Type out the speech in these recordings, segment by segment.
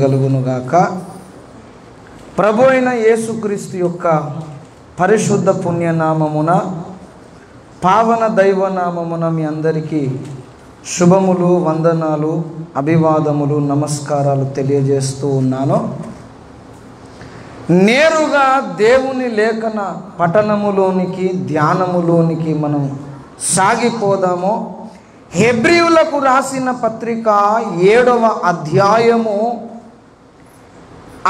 కలుగునుగాక. ప్రభు అయిన యేసుక్రీస్తు యొక్క పరిశుద్ధ పుణ్యనామమున పావన దైవనామమున మీ అందరికీ శుభములు, వందనాలు, అభివాదములు, నమస్కారాలు తెలియజేస్తూ ఉన్నాను. నేరుగా దేవుని లేఖన పఠనములోనికి, ధ్యానములోనికి మనం సాగిపోదాము. హెబ్రీయులకు రాసిన పత్రిక 7వ అధ్యాయము.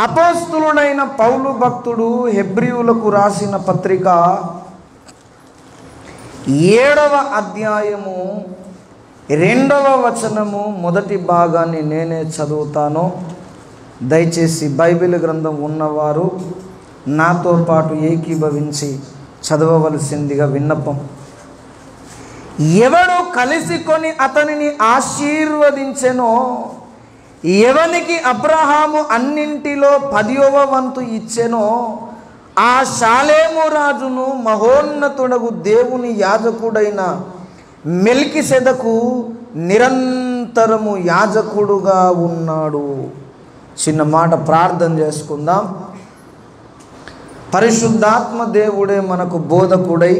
అపోస్తులుడైన పౌలు భక్తుడు హెబ్రీయులకు రాసిన పత్రిక 7వ అధ్యాయము 2వ వచనము మొదటి భాగాన్ని నేనే చదువుతాను. దయచేసి బైబిల్ గ్రంథం ఉన్నవారు నాతో పాటు ఏకీభవించి చదవవలసిందిగా విన్నపం. ఎవడు కలిసికొని అతనిని ఆశీర్వదించెనో, ఎవనికి అబ్రహాము అన్నింటిలో 10వ వంతు ఇచ్చెనో, ఆ షాలేము రాజును మహోన్నతుడగు దేవుని యాజకుడైన మెల్కిసెదకు నిరంతరము యాజకుడుగా ఉన్నాడు. చిన్న మాట ప్రార్థన చేసుకుందాం. పరిశుద్ధాత్మ దేవుడే మనకు బోధకుడై,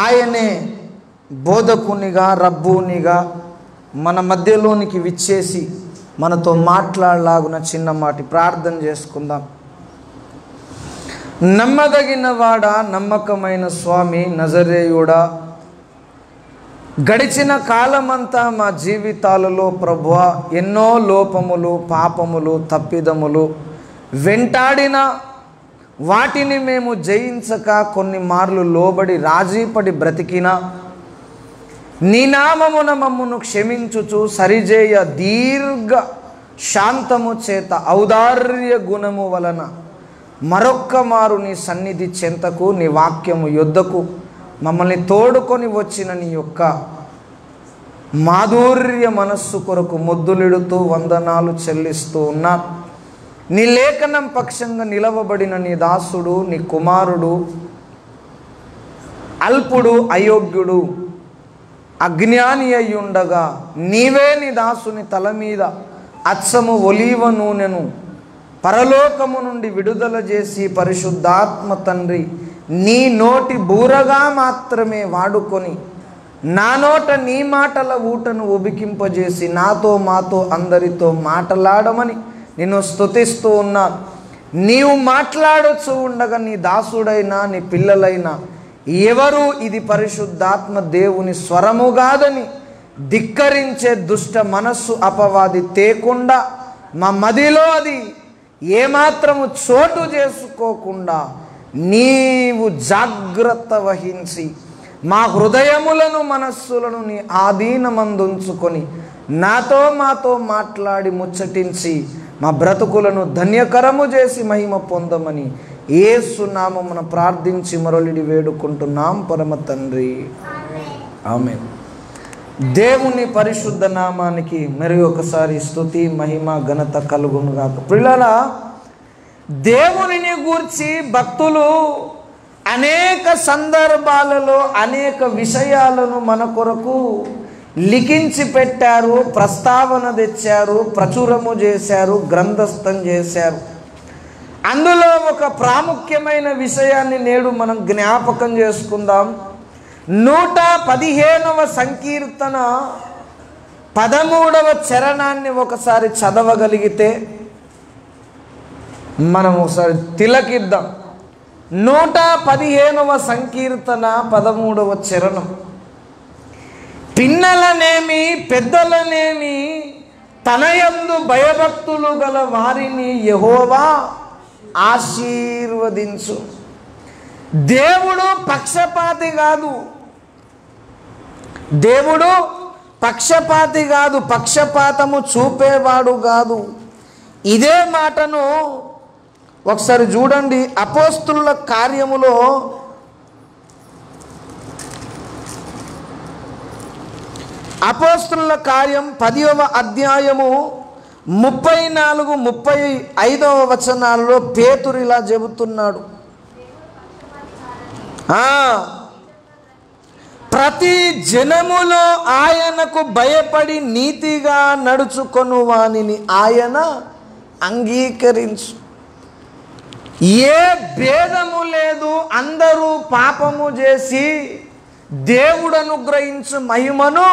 ఆయనే బోధకునిగా, రబ్బునిగా మన మధ్యలోనికి విచ్చేసి మనతో మాట్లాడలాగున చిన్న మాట ప్రార్థన చేసుకుందాం. నమ్మదగిన వాడ, నమ్మకమైన స్వామి, నజరేయుడా, గడిచిన కాలమంతా మా జీవితాలలో ప్రభువా ఎన్నో లోపములు, పాపములు, తప్పిదములు వెంటాడిన వాటిని మేము జయించక కొన్ని మార్లు లోబడి రాజీపడి బ్రతికిన నీ నామమున మమ్మును క్షమించుచు సరిచేయ దీర్ఘ శాంతము చేత ఔదార్య గుణము వలన మరొక్క మారు నీ సన్నిధి చెంతకు, నీ వాక్యము యొద్దకు మమ్మల్ని తోడుకొని వచ్చిన నీ యొక్క మాధుర్య మనస్సు కొరకు మొద్దులిడుతూ వందనాలు చెల్లిస్తూ ఉన్నా. నీ లేఖనం పక్షంగా నిలవబడిన నీ దాసుడు, నీ కుమారుడు, అల్పుడు, అయోగ్యుడు, అజ్ఞాని అయ్యుండగా నీవే నీ దాసుని తల మీద అచ్చము ఒలీవ నూనెను పరలోకము నుండి విడుదల చేసి పరిశుద్ధాత్మ తండ్రి నీ నోటి బూరగా మాత్రమే వాడుకొని నా నోట నీ మాటల ఊటను ఉబికింపజేసి నాతో మాతో అందరితో మాట్లాడమని నిన్ను స్తుతిస్తూ ఉన్నా. నీవు మాట్లాడొచ్చు ఉండగా నీ దాసుడైనా నీ పిల్లలైనా ఎవరు ఇది పరిశుద్ధాత్మ దేవుని స్వరము కాదని ధిక్కరించే దుష్ట మనస్సు అపవాది తేకుండా మా మదిలో అది ఏమాత్రము చోటు చేసుకోకుండా నీవు జాగ్రత్త వహించి మా హృదయములను, మనస్సులను నీ ఆధీనమందుంచుకొని నాతో మాతో మాట్లాడి ముచ్చటించి మా బ్రతుకులను ధన్యకరము చేసి మహిమ పొందమని యేసు నామమున ప్రార్థించి మరొలిడి వేడుకుంటున్నాం పరమ తండ్రి, ఆమేన్. దేవుని పరిశుద్ధ నామానికి మరి ఒకసారి స్తుతి, మహిమ, ఘనత కలుగునుగాక. ప్రియులారా, దేవునిని గూర్చి భక్తులు అనేక సందర్భాలలో అనేక విషయాలను మన కొరకు లిఖించి పెట్టారు, ప్రస్తావన తెచ్చారు, ప్రచురము చేశారు, గ్రంథస్థం చేశారు. అందులో ఒక ప్రాముఖ్యమైన విషయాన్ని నేడు మనం జ్ఞాపకం చేసుకుందాం. 115వ సంకీర్తన 13వ చరణాన్ని ఒకసారి చదవగలిగితే మనం ఒకసారి తిలకిద్దాం. 115వ సంకీర్తన 13వ చరణం. పిన్నలనేమి పెద్దలనేమి తన యందు భయభక్తులు గల వారిని యెహోవా ఆశీర్వదించు. దేవుడు పక్షపాతి కాదు, దేవుడు పక్షపాతి కాదు, పక్షపాతము చూపేవాడు కాదు. ఇదే మాటను ఒకసారి చూడండి. అపోస్తుల కార్యములో అపోస్తుల కార్యం 10వ అధ్యాయము 34, 35వ వచనాల్లో పేతురు ఇలా చెబుతున్నాడు. ప్రతి జనములో ఆయనకు భయపడి నీతిగా నడుచుకొను వానిని ఆయన అంగీకరించు. ఏ భేదము లేదు, అందరూ పాపము చేసి దేవుడు అనుగ్రహించు మహిమను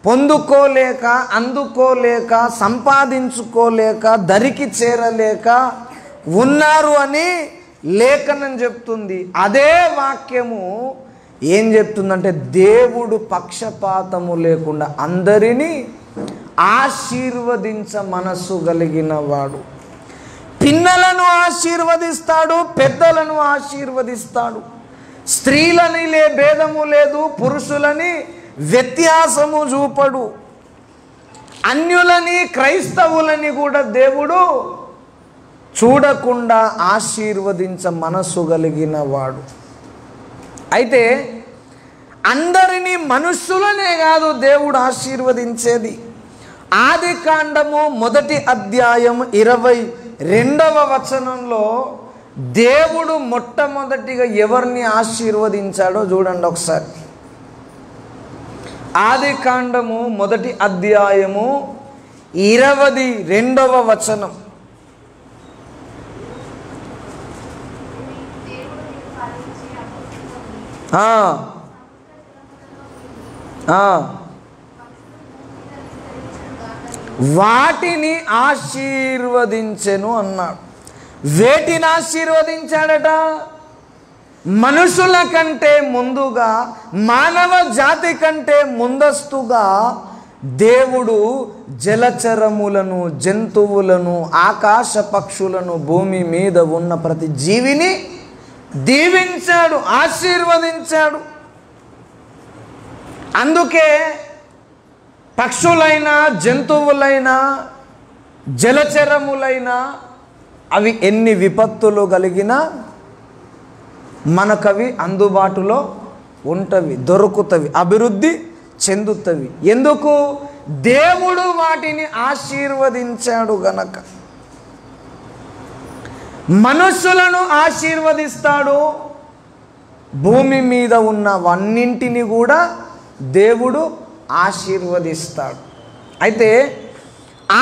పొందుకోలేక, అందుకోలేక, సంపాదించుకోలేక, దరికి చేరలేక ఉన్నారు అని లేఖనం చెప్తుంది. అదే వాక్యము ఏం చెప్తుందంటే, దేవుడు పక్షపాతము లేకుండా అందరినీ ఆశీర్వదించ మనస్సు కలిగిన వాడు. పిన్నలను ఆశీర్వదిస్తాడు, పెద్దలను ఆశీర్వదిస్తాడు. స్త్రీలని భేదము లేదు, పురుషులని వ్యత్యాసము చూపడు. అన్యులని క్రైస్తవులని కూడా దేవుడు చూడకుండా ఆశీర్వదించ మనస్సు కలిగిన వాడు. అయితే అందరినీ మనుష్యులనే కాదు దేవుడు ఆశీర్వదించేది. ఆదికాండము 1వ అధ్యాయం 22వ వచనంలో దేవుడు మొట్టమొదటిగా ఎవరిని ఆశీర్వదించాడో చూడండి ఒకసారి. ఆదికాండము 1వ అధ్యాయము 22వ వచనం. వాటిని ఆశీర్వదించెను అన్నాడు. వేటిని ఆశీర్వదించాడట? మనుషుల కంటే ముందుగా, మానవ జాతి కంటే ముందస్తుగా దేవుడు జలచరములను, జంతువులను, ఆకాశ పక్షులను, భూమి మీద ఉన్న ప్రతి జీవిని దీవించాడు, ఆశీర్వదించాడు. అందుకే పక్షులైనా, జంతువులైనా, జలచరములైనా అవి ఎన్ని విపత్తులు కలిగినా మనకవి అందుబాటులో ఉంటవి, దొరుకుతవి, అభివృద్ధి చెందుతవి. ఎందుకు? దేవుడు వాటిని ఆశీర్వదించాడు గనక. మనుషులను ఆశీర్వదిస్తాడు, భూమి మీద ఉన్నవన్నింటిని కూడా దేవుడు ఆశీర్వదిస్తాడు. అయితే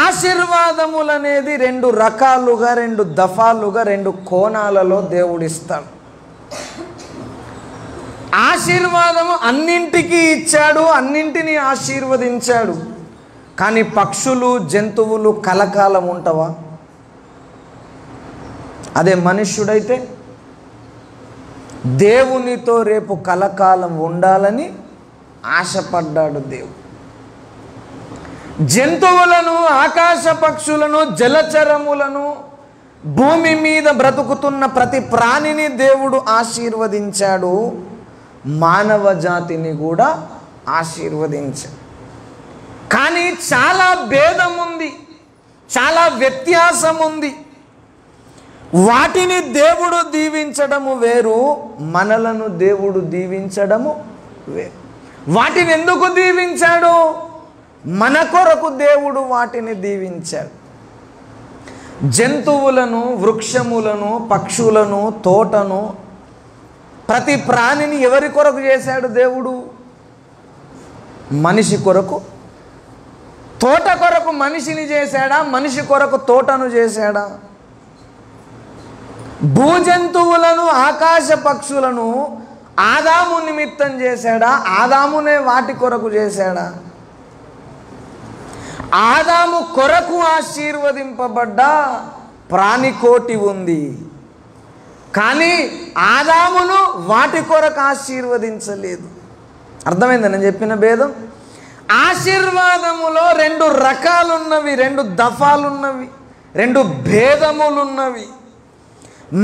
ఆశీర్వాదములనేది 2 రకాలుగా, 2 దఫాలుగా, 2 కోణాలలో దేవుడిస్తాడు. ఆశీర్వాదము అన్నింటికీ ఇచ్చాడు, అన్నింటినీ ఆశీర్వదించాడు. కానీ పక్షులు, జంతువులు కలకాలం ఉంటావా? అదే మనుష్యుడైతే దేవునితో రేపు కలకాలం ఉండాలని ఆశపడ్డాడు దేవుడు. జంతువులను, ఆకాశ పక్షులను, జలచరములను, భూమి మీద బ్రతుకుతున్న ప్రతి ప్రాణిని దేవుడు ఆశీర్వదించాడు. మానవ జాతిని కూడా ఆశీర్వదించాడు. కానీ చాలా భేదం ఉంది, చాలా వ్యత్యాసం ఉంది. వాటిని దేవుడు దీవించడము వేరు, మనలను దేవుడు దీవించడము వేరు. వాటిని ఎందుకు దీవించాడు? మన కొరకు దేవుడు వాటిని దీవించాడు. జంతువులను, వృక్షములను, పక్షులను, తోటను, ప్రతి ప్రాణిని ఎవరి కొరకు చేశాడు దేవుడు? మనిషి కొరకు. తోట కొరకు మనిషిని చేశాడా? మనిషి కొరకు తోటను చేశాడా? భూజంతువులను, ఆకాశ పక్షులను ఆదాము నిమిత్తం చేశాడా? ఆదామునే వాటి కొరకు చేశాడా? ఆదాము కొరకు ఆశీర్వదింపబడ్డ ప్రాణికోటి ఉంది, కానీ ఆదామును వాటి కొరకు ఆశీర్వదించలేదు. అర్థమైందా నేను చెప్పిన భేదం? ఆశీర్వాదములో 2 రకాలున్నవి, 2 దఫాలున్నవి, 2 భేదములున్నవి.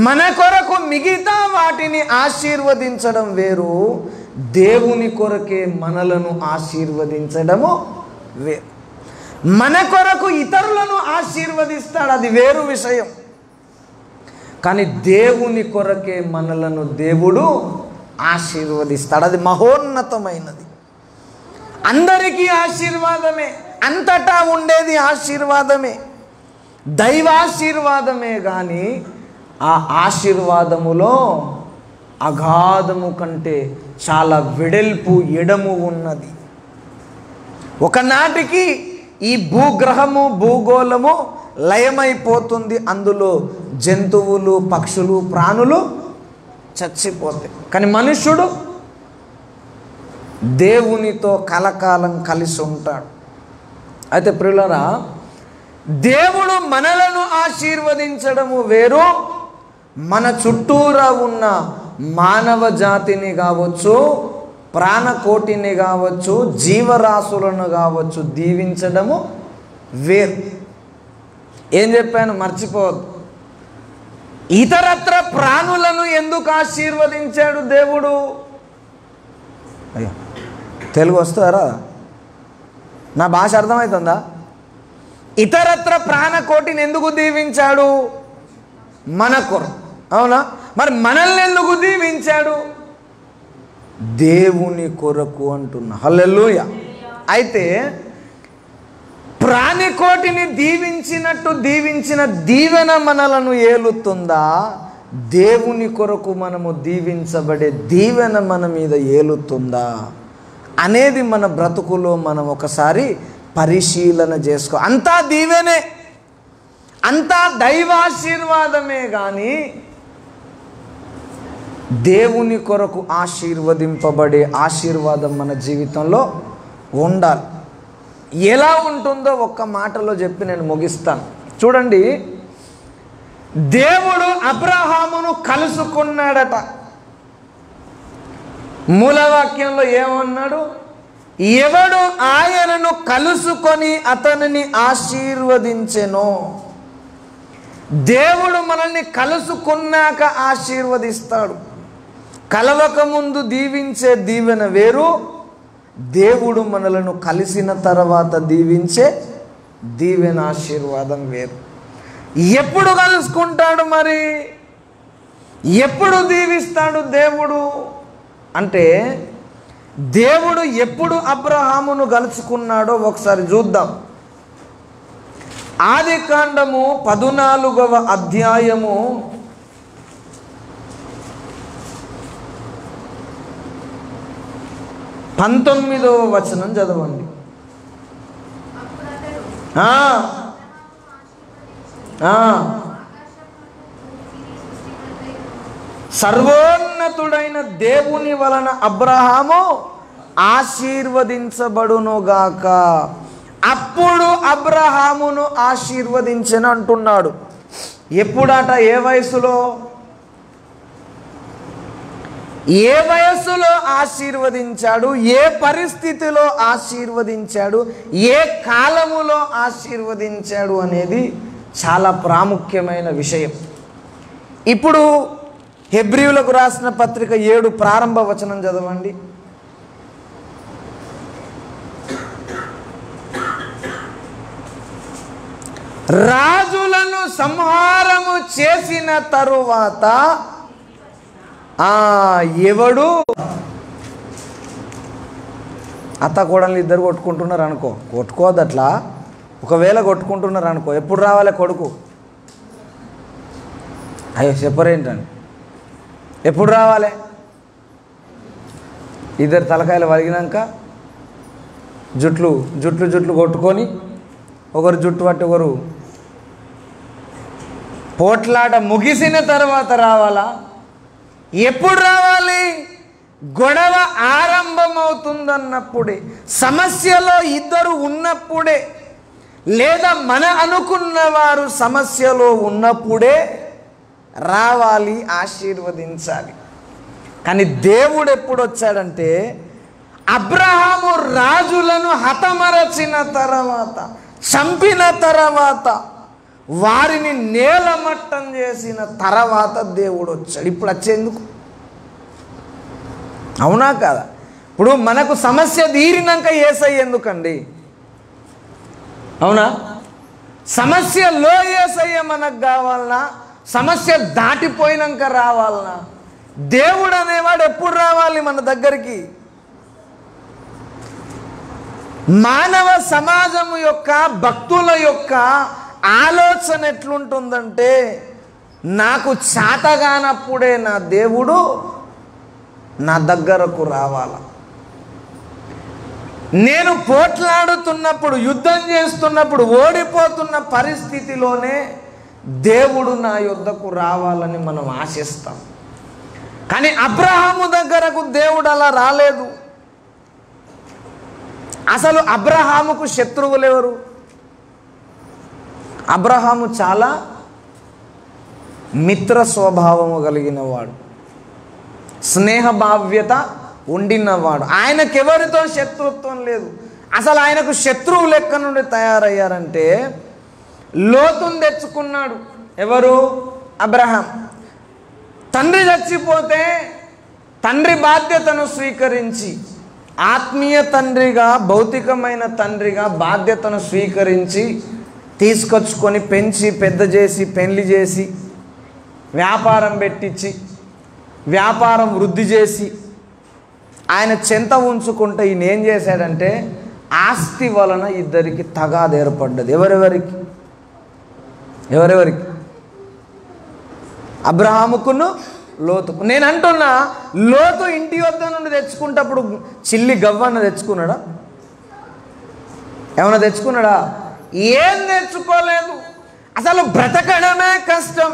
మన కొరకు మిగతా వాటిని ఆశీర్వదించడం వేరు, దేవుని కొరకే మనలను ఆశీర్వదించడము వేరు. మన కొరకు ఇతరులను ఆశీర్వదిస్తాడు, అది వేరు విషయం. కానీ దేవుని కొరకే మనలను దేవుడు ఆశీర్వదిస్తాడు, అది మహోన్నతమైనది. అందరికీ ఆశీర్వాదమే, అంతటా ఉండేది ఆశీర్వాదమే, దైవాశీర్వాదమే. కానీ ఆ ఆశీర్వాదములో అగాధము కంటే చాలా వెడల్పు ఎడము ఉన్నది. ఒకనాటికి ఈ భూగ్రహము భూగోళము లయమైపోతుంది. అందులో జంతువులు పక్షులు ప్రాణులు చచ్చిపోతాయి. కానీ మనుష్యుడు దేవునితో కలకాలం కలిసి ఉంటాడు. అయితే ప్రియులారా, దేవుడు మనలను ఆశీర్వదించడము వేరు, మన చుట్టూరా ఉన్న మానవ జాతిని కావచ్చు, ప్రాణకోటిని కావచ్చు, జీవరాశులను కావచ్చు దీవించడము వేరు. ఏం చెప్పాను మర్చిపోవద్దు. ఇతరత్ర ప్రాణులను ఎందుకు ఆశీర్వదించాడు దేవుడు? అయ్యో, తెలుగు వస్తారా? నా భాష అర్థమవుతుందా? ఇతరత్ర ప్రాణకోటిని ఎందుకు దీవించాడు? మన కొరకు, అవునా? మరి మనల్ని ఎందుకు దీవించాడు? దేవుని కొరకు అంటున్నా. హల్లెలూయా. అయితే ప్రాణికోటిని దీవించినట్టు దీవించిన దీవెన మనలను ఏలుతుందా? దేవుని కొరకు మనము దీవించబడే దీవెన మన మీద ఏలుతుందా అనేది మన బ్రతుకులో మనం ఒకసారి పరిశీలన చేసుకో. అంతా దీవెనే, అంతా దైవాశీర్వాదమే. కానీ దేవుని కొరకు ఆశీర్వదింపబడే ఆశీర్వాదం మన జీవితంలో ఉండాలి. ఎలా ఉంటుందో ఒక్క మాటలో చెప్పి నేను ముగిస్తాను. చూడండి, దేవుడు అబ్రహామును కలుసుకున్నాడట. మూలవాక్యంలో ఏమన్నాడు? ఎవడు ఆయనను కలుసుకొని అతనిని ఆశీర్వదించెనో. దేవుడు మనల్ని కలుసుకున్నాక ఆశీర్వదిస్తాడు. కలవక ముందు దీవించే దీవెన వేరు, దేవుడు మనలను కలిసిన తర్వాత దీవించే దీవెన ఆశీర్వాదం వేరు. ఎప్పుడు కలుసుకుంటాడు? మరి ఎప్పుడు దీవిస్తాడు దేవుడు అంటే, దేవుడు ఎప్పుడు అబ్రహామును కలుసుకున్నాడో ఒకసారి చూద్దాం. ఆదికాండము 14వ అధ్యాయము 19వ వచనం చదవండి. సర్వోన్నతుడైన దేవుని వలన అబ్రహాము ఆశీర్వదించబడునుగాక. అప్పుడు అబ్రహామును ఆశీర్వదించెను అంటున్నాడు. ఎప్పుడట? ఏ వయసులో? ఏ వయస్సులో ఆశీర్వదించాడు? ఏ పరిస్థితిలో ఆశీర్వదించాడు? ఏ కాలములో ఆశీర్వదించాడు అనేది చాలా ప్రాముఖ్యమైన విషయం. ఇప్పుడు హెబ్రీయులకు రాసిన పత్రిక 7 ప్రారంభ వచనం చదవండి. రాజులను సంహారము చేసిన తరువాత ఎవడు? అత్త కోడలు ఇద్దరు కొట్టుకుంటున్నారు అనుకో, కొట్టుకోవద్దు అట్లా. ఒకవేళ కొట్టుకుంటున్నారు అనుకో, ఎప్పుడు రావాలి కొడుకు? అయ్యో చెప్పరేంటండి, ఎప్పుడు రావాలి? ఇద్దరు తలకాయలు వలిగినాక జుట్లు కొట్టుకొని ఒకరు జుట్టు పట్టి ఒకరు పోట్లాట ముగిసిన తర్వాత రావాలా? ఎప్పుడు రావాలి? గొడవ ఆరంభమవుతుందన్నప్పుడే, సమస్యలో ఇద్దరు ఉన్నప్పుడే, లేదా మన అనుకున్న వారు సమస్యలో ఉన్నప్పుడే రావాలి, ఆశీర్వదించాలి. కానీ దేవుడు ఎప్పుడు వచ్చాడంటే, అబ్రహాము రాజులను హతమరచిన తర్వాత, చంపిన తర్వాత, వారిని నేలమట్టం చేసిన తర్వాత దేవుడు వచ్చాడు. ఇప్పుడు వచ్చేందుకు? అవునా కాదా? ఇప్పుడు మనకు సమస్య తీరినాక యేసయ్య ఎందుకండి? అవునా? సమస్యలో యేసయ్య మనకు కావాలనా? సమస్య దాటిపోయినాక రావాలనా? దేవుడు అనేవాడు ఎప్పుడు రావాలి మన దగ్గరికి? మానవ సమాజం యొక్క, భక్తుల యొక్క ఆలోచన ఎట్లుంటుందంటే, నాకు చేతగానప్పుడే నా దేవుడు నా దగ్గరకు రావాలా. నేను పోట్లాడుతున్నప్పుడు, యుద్ధం చేస్తున్నప్పుడు, ఓడిపోతున్న పరిస్థితిలోనే దేవుడు నా యొద్దకు రావాలని మనం ఆశిస్తాం. కానీ అబ్రహాము దగ్గరకు దేవుడు అలా రాలేదు. అసలు అబ్రహాముకు శత్రువులు ఎవరు? అబ్రహాము చాలా మిత్ర స్వభావము కలిగిన వాడు, స్నేహభావ్యత ఉండినవాడు. ఆయనకెవరితో శత్రుత్వం లేదు. అసలు ఆయనకు శత్రువులు ఎక్కడి నుండి తయారయ్యారంటే లోతును తెచ్చుకున్నాడు. ఎవరు? అబ్రహాం. తండ్రి చచ్చిపోతే తండ్రి బాధ్యతను స్వీకరించి, ఆత్మీయ తండ్రిగా, భౌతికమైన తండ్రిగా బాధ్యతను స్వీకరించి తీసుకొచ్చుకొని పెంచి పెద్ద చేసి పెళ్లి చేసి వ్యాపారం పెట్టించి వ్యాపారం వృద్ధి చేసి ఆయన చెంత ఉంచుకుంటే ఈయన ఏం చేశాడంటే ఆస్తి వలన ఇద్దరికి తగాద ఏర్పడ్డది. ఎవరెవరికి? అబ్రహాముకును లోతుకు. నేను అంటున్నా, లోతు ఇంటి వద్ద నుండి తెచ్చుకుంటప్పుడు చిల్లి గవ్వన్న తెచ్చుకున్నాడా? ఏమన్నా తెచ్చుకున్నాడా? ఏం తెచ్చుకోలేదు. అసలు బ్రతకడమే కష్టం.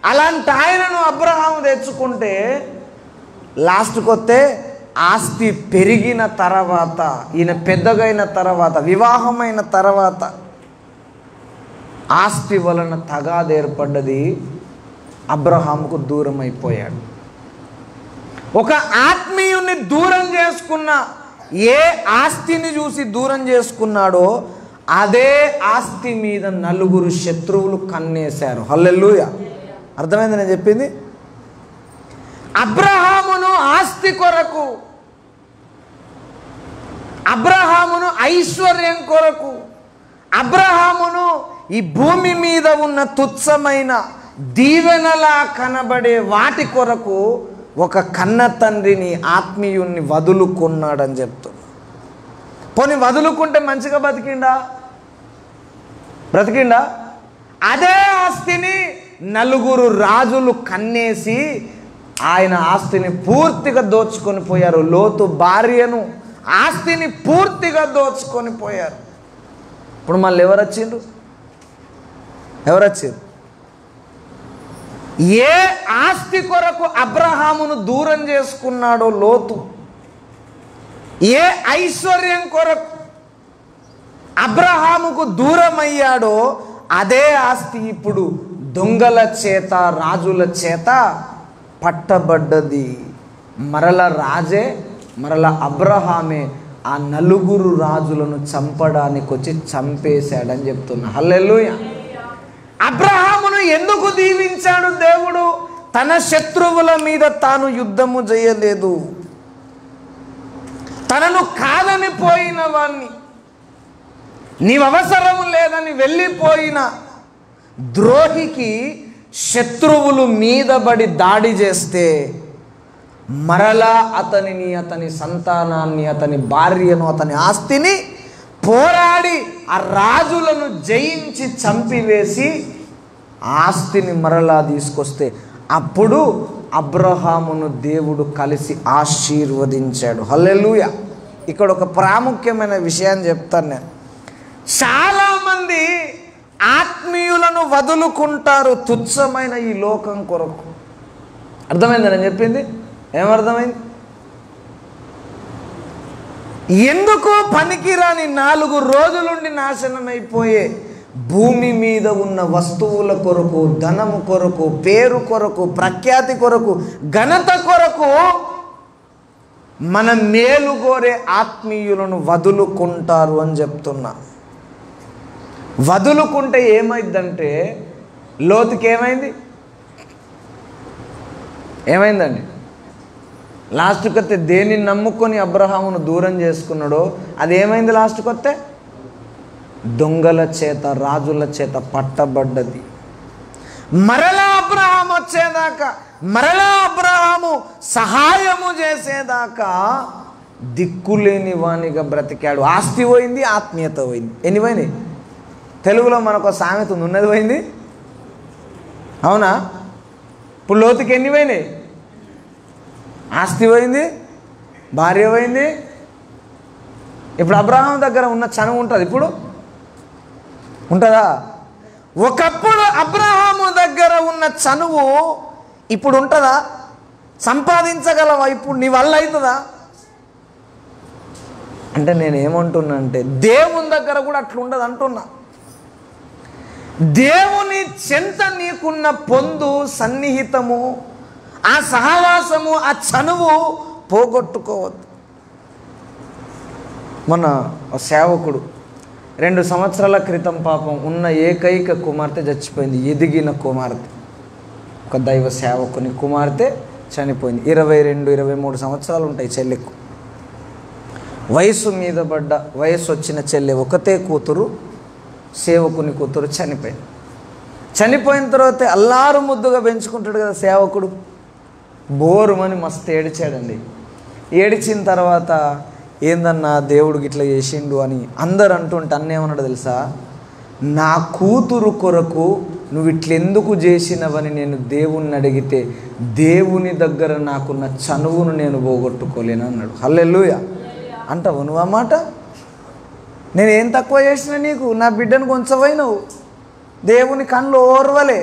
అలాంటి ఆయనను అబ్రహాము తెచ్చుకుంటే లాస్ట్కి వస్తే ఆస్తి పెరిగిన తర్వాత, ఈయన పెద్దగైన తర్వాత, వివాహమైన తర్వాత ఆస్తి వలన తగాద ఏర్పడ్డది. అబ్రహాముకు దూరం అయిపోయాడు. ఒక ఆత్మీయుని దూరం చేసుకున్న, ఏ ఆస్తిని చూసి దూరం చేసుకున్నాడో అదే ఆస్తి మీద నలుగురు శత్రువులు కన్నేశారు. హల్లెలూయా. అర్థమైంది నేను చెప్పింది? అబ్రహామును ఆస్తి కొరకు, అబ్రహామును ఐశ్వర్యం కొరకు, అబ్రహామును ఈ భూమి మీద ఉన్న తుచ్చమైన దీవెనలా కనబడే వాటి కొరకు ఒక కన్న తండ్రిని, ఆత్మీయుణ్ణి వదులుకున్నాడని చెప్తున్నా. పోనీ వదులుకుంటే మంచిగా బ్రతికిండా? అదే ఆస్తిని నలుగురు రాజులు కన్నేసి ఆయన ఆస్తిని పూర్తిగా దోచుకొని పోయారు. లోతు భార్యను, ఆస్తిని పూర్తిగా దోచుకొని పోయారు. ఇప్పుడు మళ్ళీ ఎవరు వచ్చిండ్రు? ఏ ఆస్తి కొరకు అబ్రహామును దూరం చేసుకున్నాడో లోతు, ఏ ఐశ్వర్యం కొరకు అబ్రహాముకు దూరం అయ్యాడో అదే ఆస్తి ఇప్పుడు దొంగల చేత, రాజుల చేత పట్టబడ్డది. మరల రాజే, మరల అబ్రహామే ఆ నలుగురు రాజులను చంపడానికి వచ్చి చంపేశాడని చెప్తున్నా. హల్లెలూయా. అబ్రహామును ఎందుకు దీవించాడు దేవుడు? తన శత్రువుల మీద తాను యుద్ధము చేయలేదు. తనను కాదని పోయిన వాణ్ణి, నీవు అవసరం లేదని వెళ్ళిపోయిన ద్రోహికి శత్రువులు మీద పడి దాడి చేస్తే మరలా అతనిని, అతని సంతానాన్ని, అతని భార్యను, అతని ఆస్తిని పోరాడి ఆ రాజులను జయించి చంపివేసి ఆస్తిని మరలా తీసుకొస్తే అప్పుడు అబ్రహామును దేవుడు కలిసి ఆశీర్వదించాడు. హల్లెలూయా. ఇక్కడ ఒక ప్రాముఖ్యమైన విషయాన్ని చెప్తాను నేను. చాలామంది ఆత్మీయులను వదులుకుంటారు తుచ్చమైన ఈ లోకం కొరకు. అర్థమైంది నేను చెప్పింది? ఏమర్థమైంది? ఎందుకు పనికిరాని 4 రోజులుండి నాశనమైపోయే భూమి మీద ఉన్న వస్తువుల కొరకు, ధనము కొరకు, పేరు కొరకు, ప్రఖ్యాతి కొరకు, ఘనత కొరకు మన మేలు కోరే ఆత్మీయులను వదులుకుంటారు అని చెప్తున్నా. వదులుకుంటే ఏమైందంటే, లోతుకి ఏమైందండి? లాస్ట్కి వస్తే దేన్ని నమ్ముకొని అబ్రహామును దూరం చేసుకున్నాడో అదేమైంది? లాస్ట్కి వస్తే దొంగల చేత, రాజుల చేత పట్టబడ్డది. మరలా అబ్రహాము వచ్చేదాకా, మరలా అబ్రహాము సహాయము చేసేదాకా దిక్కులేని వానిగా బ్రతికాడు. ఆస్తి పోయింది, ఆత్మీయత పోయింది. ఎన్ని పోయినాయి? తెలుగులో మనకు సామెత ఉంది, ఉన్నది పోయింది. అవునా? ఇప్పుడు లోతుకి ఎన్ని పోయినాయి? ఆస్తి పోయింది, భార్య పోయింది. ఇప్పుడు అబ్రహాం దగ్గర ఉన్న చనువు ఉంటుంది, ఇప్పుడు ఉంటుందా? ఒకప్పుడు అబ్రహాము దగ్గర ఉన్న చనువు ఇప్పుడు ఉంటుందా? సంపాదించగలవా? ఇప్పుడు నీ వల్ల అవుతుందా? అంటే నేనేమంటున్నా అంటే దేవుని దగ్గర కూడా అట్లా ఉండదు అంటున్నా. దేవుని చెంత నీకున్న పొందు, సన్నిహితము, ఆ సహవాసము, ఆ చనువు పోగొట్టుకోవద్దు. మన సేవకుడు 2 సంవత్సరాల క్రితం పాపం ఉన్న ఏకైక కుమార్తె చచ్చిపోయింది. ఎదిగిన కుమార్తె, ఒక దైవ సేవకుని కుమార్తె చనిపోయింది. 22-23 సంవత్సరాలు ఉంటాయి చెల్లెకు. వయసు మీద పడ్డ, వయసు వచ్చిన చెల్లె, ఒకతే కూతురు, సేవకుని కూతురు చనిపోయింది. చనిపోయిన తర్వాత అల్లారు ముద్దుగా పెంచుకుంటాడు కదా సేవకుడు, బోరుమని మస్తు ఏడిచాడండి. ఏడిచిన తర్వాత ఏందన్నా దేవుడికి ఇట్లా చేసిండు అని అందరు అంటుంటే అన్నేమన్నాడు తెలుసా? నా కూతురు కొరకు నువ్వు ఇట్లెందుకు చేసినవని నేను దేవుణ్ణి అడిగితే దేవుని దగ్గర నాకున్న చనువును నేను పోగొట్టుకోలేను అన్నాడు. హల్లెలూయా అంటావు నువ్వు ఆ మాట? నేనేం తక్కువ చేసిన నీకు? నా బిడ్డను కొంచెమైనవు, దేవుని కళ్ళు ఓర్వలే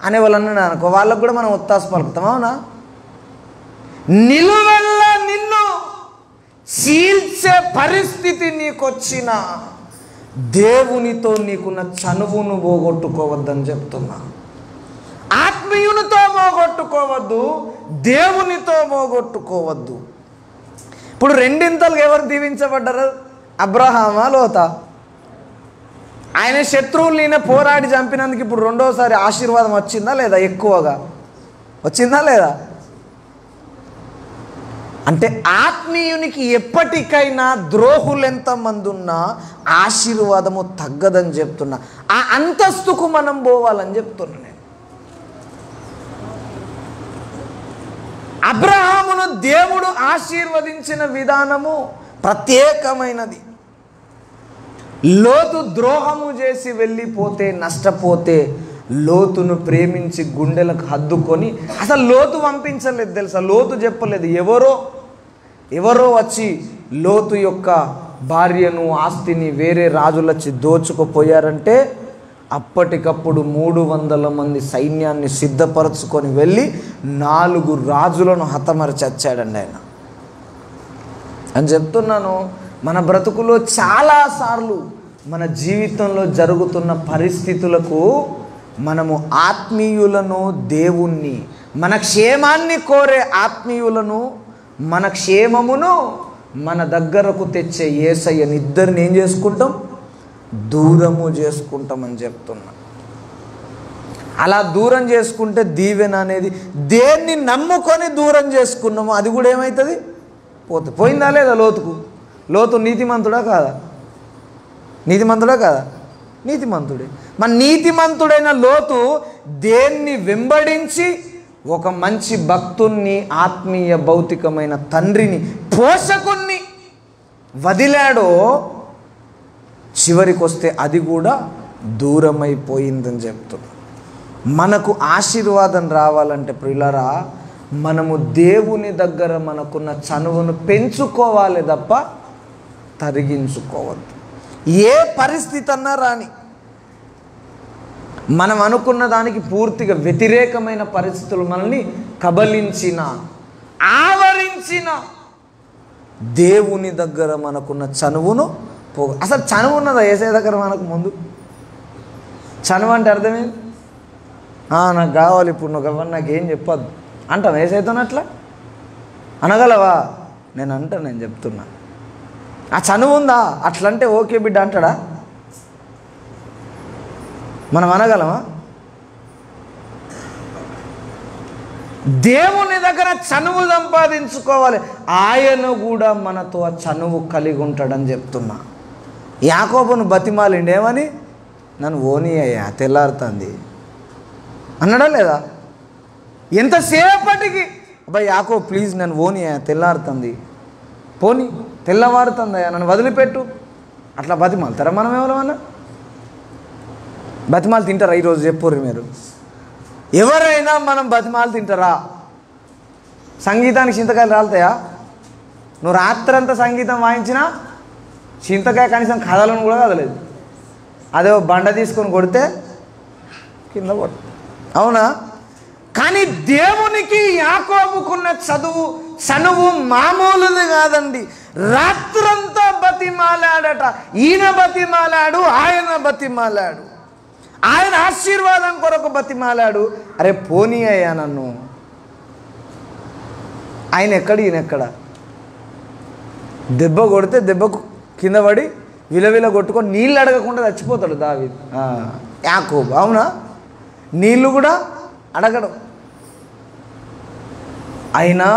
అనే వాళ్ళు అన్నాడు అనుకో, వాళ్ళకు కూడా మనం ఒత్తాసు పలుకుతాం. అవునా? నిలువెల్ల నిన్ను చీల్చే పరిస్థితి నీకొచ్చిన దేవునితో నీకున్న చనువును పోగొట్టుకోవద్దని చెప్తున్నా. ఆత్మీయునితో పోగొట్టుకోవద్దు, దేవునితో పోగొట్టుకోవద్దు. ఇప్పుడు రెండింతలు ఎవరు దీవించబడ్డారు? అబ్రహామా, లోతా? ఆయన శత్రువులు ఈయన పోరాడి చంపినందుకు ఇప్పుడు రెండోసారి ఆశీర్వాదం వచ్చిందా లేదా? ఎక్కువగా వచ్చిందా లేదా? అంటే ఆత్మీయునికి ఎప్పటికైనా ద్రోహులు ఎంతమంది ఉన్నా ఆశీర్వాదము తగ్గదని చెప్తున్నా. ఆ అంతస్తుకు మనం పోవాలని చెప్తున్నా నేను. అబ్రహామును దేవుడు ఆశీర్వదించిన విధానము ప్రత్యేకమైనది. లోతు ద్రోహము చేసి వెళ్ళిపోతే, నష్టపోతే లోతును ప్రేమించి గుండెలకు హద్దుకొని, అసలు లోతు పంపించలేదు తెలుసా? లోతు చెప్పలేదు, ఎవరో వచ్చి లోతు యొక్క భార్యను, ఆస్తిని వేరే రాజులొచ్చి దోచుకుపోయారంటే అప్పటికప్పుడు 300 మంది సైన్యాన్ని సిద్ధపరచుకొని వెళ్ళి 4 రాజులను హతమరిచచ్చాడండి ఆయన అని చెప్తున్నాను. మన బ్రతుకులో చాలాసార్లు మన జీవితంలో జరుగుతున్న పరిస్థితులకు మనము ఆత్మీయులను, దేవుణ్ణి, మన క్షేమాన్ని కోరే ఆత్మీయులను, మన క్షేమమును మన దగ్గరకు తెచ్చే యేసయ్యని ఇద్దరిని ఏం చేసుకుంటాం? దూరము చేసుకుంటామని చెప్తున్నా. అలా దూరం చేసుకుంటే దీవెన అనేది, దేన్ని నమ్ముకొని దూరం చేసుకున్నామో అది కూడా ఏమవుతుంది? పోయిందా లేదా? లోతు నీతిమంతుడా కాదా? నీతిమంతుడా కాదా? నీతిమంతుడే. మన నీతిమంతుడైన లోతు దేన్ని వెంబడించి ఒక మంచి భక్తుణ్ణి, ఆత్మీయ భౌతికమైన తండ్రిని, పోషకుణ్ణి వదిలాడో చివరికి వస్తే అది కూడా దూరమైపోయిందని చెప్తున్నా. మనకు ఆశీర్వాదం రావాలంటే ప్రియులారా, మనము దేవుని దగ్గర మనకున్న చనువును పెంచుకోవాలి తప్ప తరిగించుకోవద్దు. ఏ పరిస్థితి అన్నా రాని, మనం అనుకున్న దానికి పూర్తిగా వ్యతిరేకమైన పరిస్థితులు మనల్ని కబలించిన, ఆవరించిన, దేవుని దగ్గర మనకున్న చనువును అసలు చనువు ఉన్నదా యేసయ్య దగ్గర మనకు? ముందు చనువు అంటే అర్థమేంటి? నాకు కావాలి ఇప్పుడు, నువ్వు ఎవరు నాకేం చెప్పద్దు అంటాను యేసయ్యతో. అట్లా అనగలవా? నేను చెప్తున్నా. ఆ చనువు ఉందా? అట్లంటే ఓకే బిడ్డ అంటాడా? మనం అనగలమా? దేవుని దగ్గర చనువు సంపాదించుకోవాలి. ఆయన కూడా మనతో ఆ చనువు కలిగి ఉంటాడని చెప్తున్నా. యాకోబును బతిమాలిండేమని, నన్ను ఓని అయ్యా తెల్లారుతుంది అన్నాడా లేదా? ఎంతసేపటికి అబ్బాయి యాకోబు ప్లీజ్ నన్ను ఓని అయ్యా తెల్లారుతుంది, పోనీ తెల్లవారుతుందయ్యా నన్ను వదిలిపెట్టు. అట్లా బతిమాలుతారా మనం? ఎవరన్నా బతిమాలు తింటారా? ఈరోజు చెప్పుర్రు మీరు, ఎవరైనా మనం బతిమాలు తింటారా? సంగీతానికి చింతకాయలు రాలుతాయా? నువ్వు రాత్రంతా సంగీతం వాయించినా చింతకాయ కనీసం కదలను కూడా కదలేదు. అదే బండ తీసుకొని కొడితే కింద పడుతుంది. అవునా? కానీ దేవునికి యాకోబుకున్న చనువు మామూలుది కాదండి. రాత్రంతా బతిమాలాడట. ఈయన బతిమాలాడు, ఆయన బతిమాలాడు, ఆయన ఆశీర్వాదం కొరకు బతిమాలాడు. అరే పోనీ అయ్యా నన్ను. ఆయన ఎక్కడ, ఈయన ఎక్కడ? దెబ్బ కొడితే దెబ్బకు కింద పడి విలవిల కొట్టుకొని నీళ్ళు అడగకుండా చచ్చిపోతాడు దావీదు, యాకోబు. అవునా? నీళ్ళు కూడా అడగడం. అయినా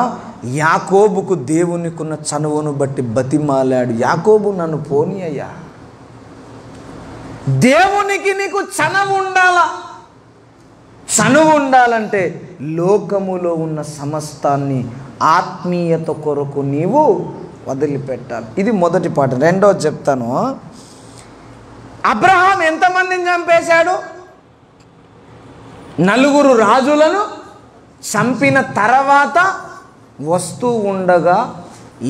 యాకోబుకు దేవునికున్న చనువును బట్టి బతిమాలాడు. యాకోబు నన్ను పోనీ అయ్యా. దేవునికి నీకు చనువు ఉండాలా. చనువు ఉండాలంటే లోకములో ఉన్న సమస్తాన్ని ఆత్మీయత కొరకు నీవు వదిలిపెట్టాలి. ఇది మొదటి పాట. రెండోది చెప్తాను. అబ్రహాం ఎంతమందిని చంపేశాడు? 4 రాజులను చంపిన తర్వాత వస్తూ ఉండగా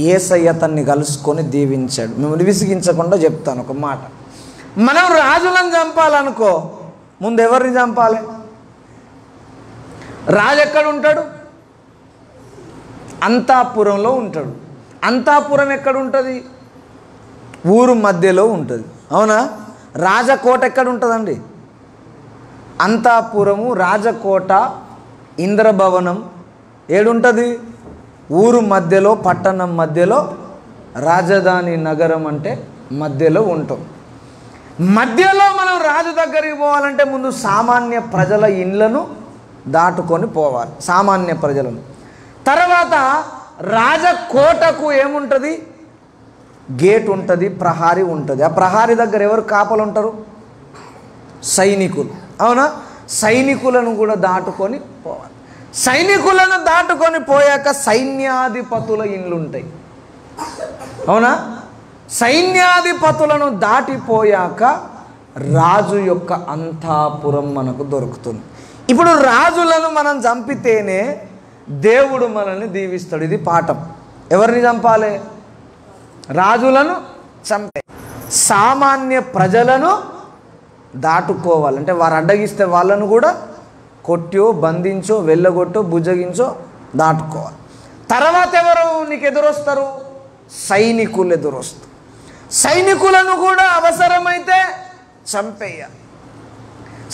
యేసయ్య అతన్ని కలుసుకొని దీవించాడు. మిమ్మల్ని విసిగించకుండా చెప్తాను ఒక మాట. మనం రాజులను చంపాలనుకో, ముందు ఎవరిని చంపాలి? రాజు ఎక్కడ ఉంటాడు? అంతాపురంలో ఉంటాడు. అంతాపురం ఎక్కడ ఉంటుంది? ఊరు మధ్యలో ఉంటుంది. అవునా? రాజకోట ఎక్కడ ఉంటుందండి? అంతాపురము, రాజకోట, ఇంద్రభవనం ఏడుంటుంది? ఊరు మధ్యలో, పట్టణం మధ్యలో, రాజధాని నగరం అంటే మధ్యలో ఉంటాం. మధ్యలో మనం రాజు దగ్గరికి పోవాలంటే ముందు సామాన్య ప్రజల ఇండ్లను దాటుకొని పోవాలి, సామాన్య ప్రజలను. తర్వాత రాజకోటకు ఏముంటుంది? గేట్ ఉంటుంది, ప్రహారీ ఉంటుంది. ఆ ప్రహారీ దగ్గర ఎవరు కాపలు ఉంటారు? సైనికులు. అవునా? సైనికులను కూడా దాటుకొని పోవాలి. సైనికులను దాటుకొని పోయాక సైన్యాధిపతుల ఇండ్లు ఉంటాయి. అవునా? సైన్యాధిపతులను దాటిపోయాక రాజు యొక్క అంతాపురం మనకు దొరుకుతుంది. ఇప్పుడు రాజులను మనం చంపితేనే దేవుడు మనల్ని దీవిస్తాడు. ఇది పాఠం. ఎవరిని చంపాలి? రాజులను చంపే. సామాన్య ప్రజలను దాటుకోవాలంటే వారు అడ్డగిస్తే వాళ్ళను కూడా కొట్టో, బంధించో, వెళ్ళగొట్టో, బుజ్జగించో దాటుకోవాలి. తర్వాత ఎవరు నీకు ఎదురొస్తారు? సైనికులు ఎదురొస్తారు. సైనికులను కూడా అవసరమైతే చంపేయాలి.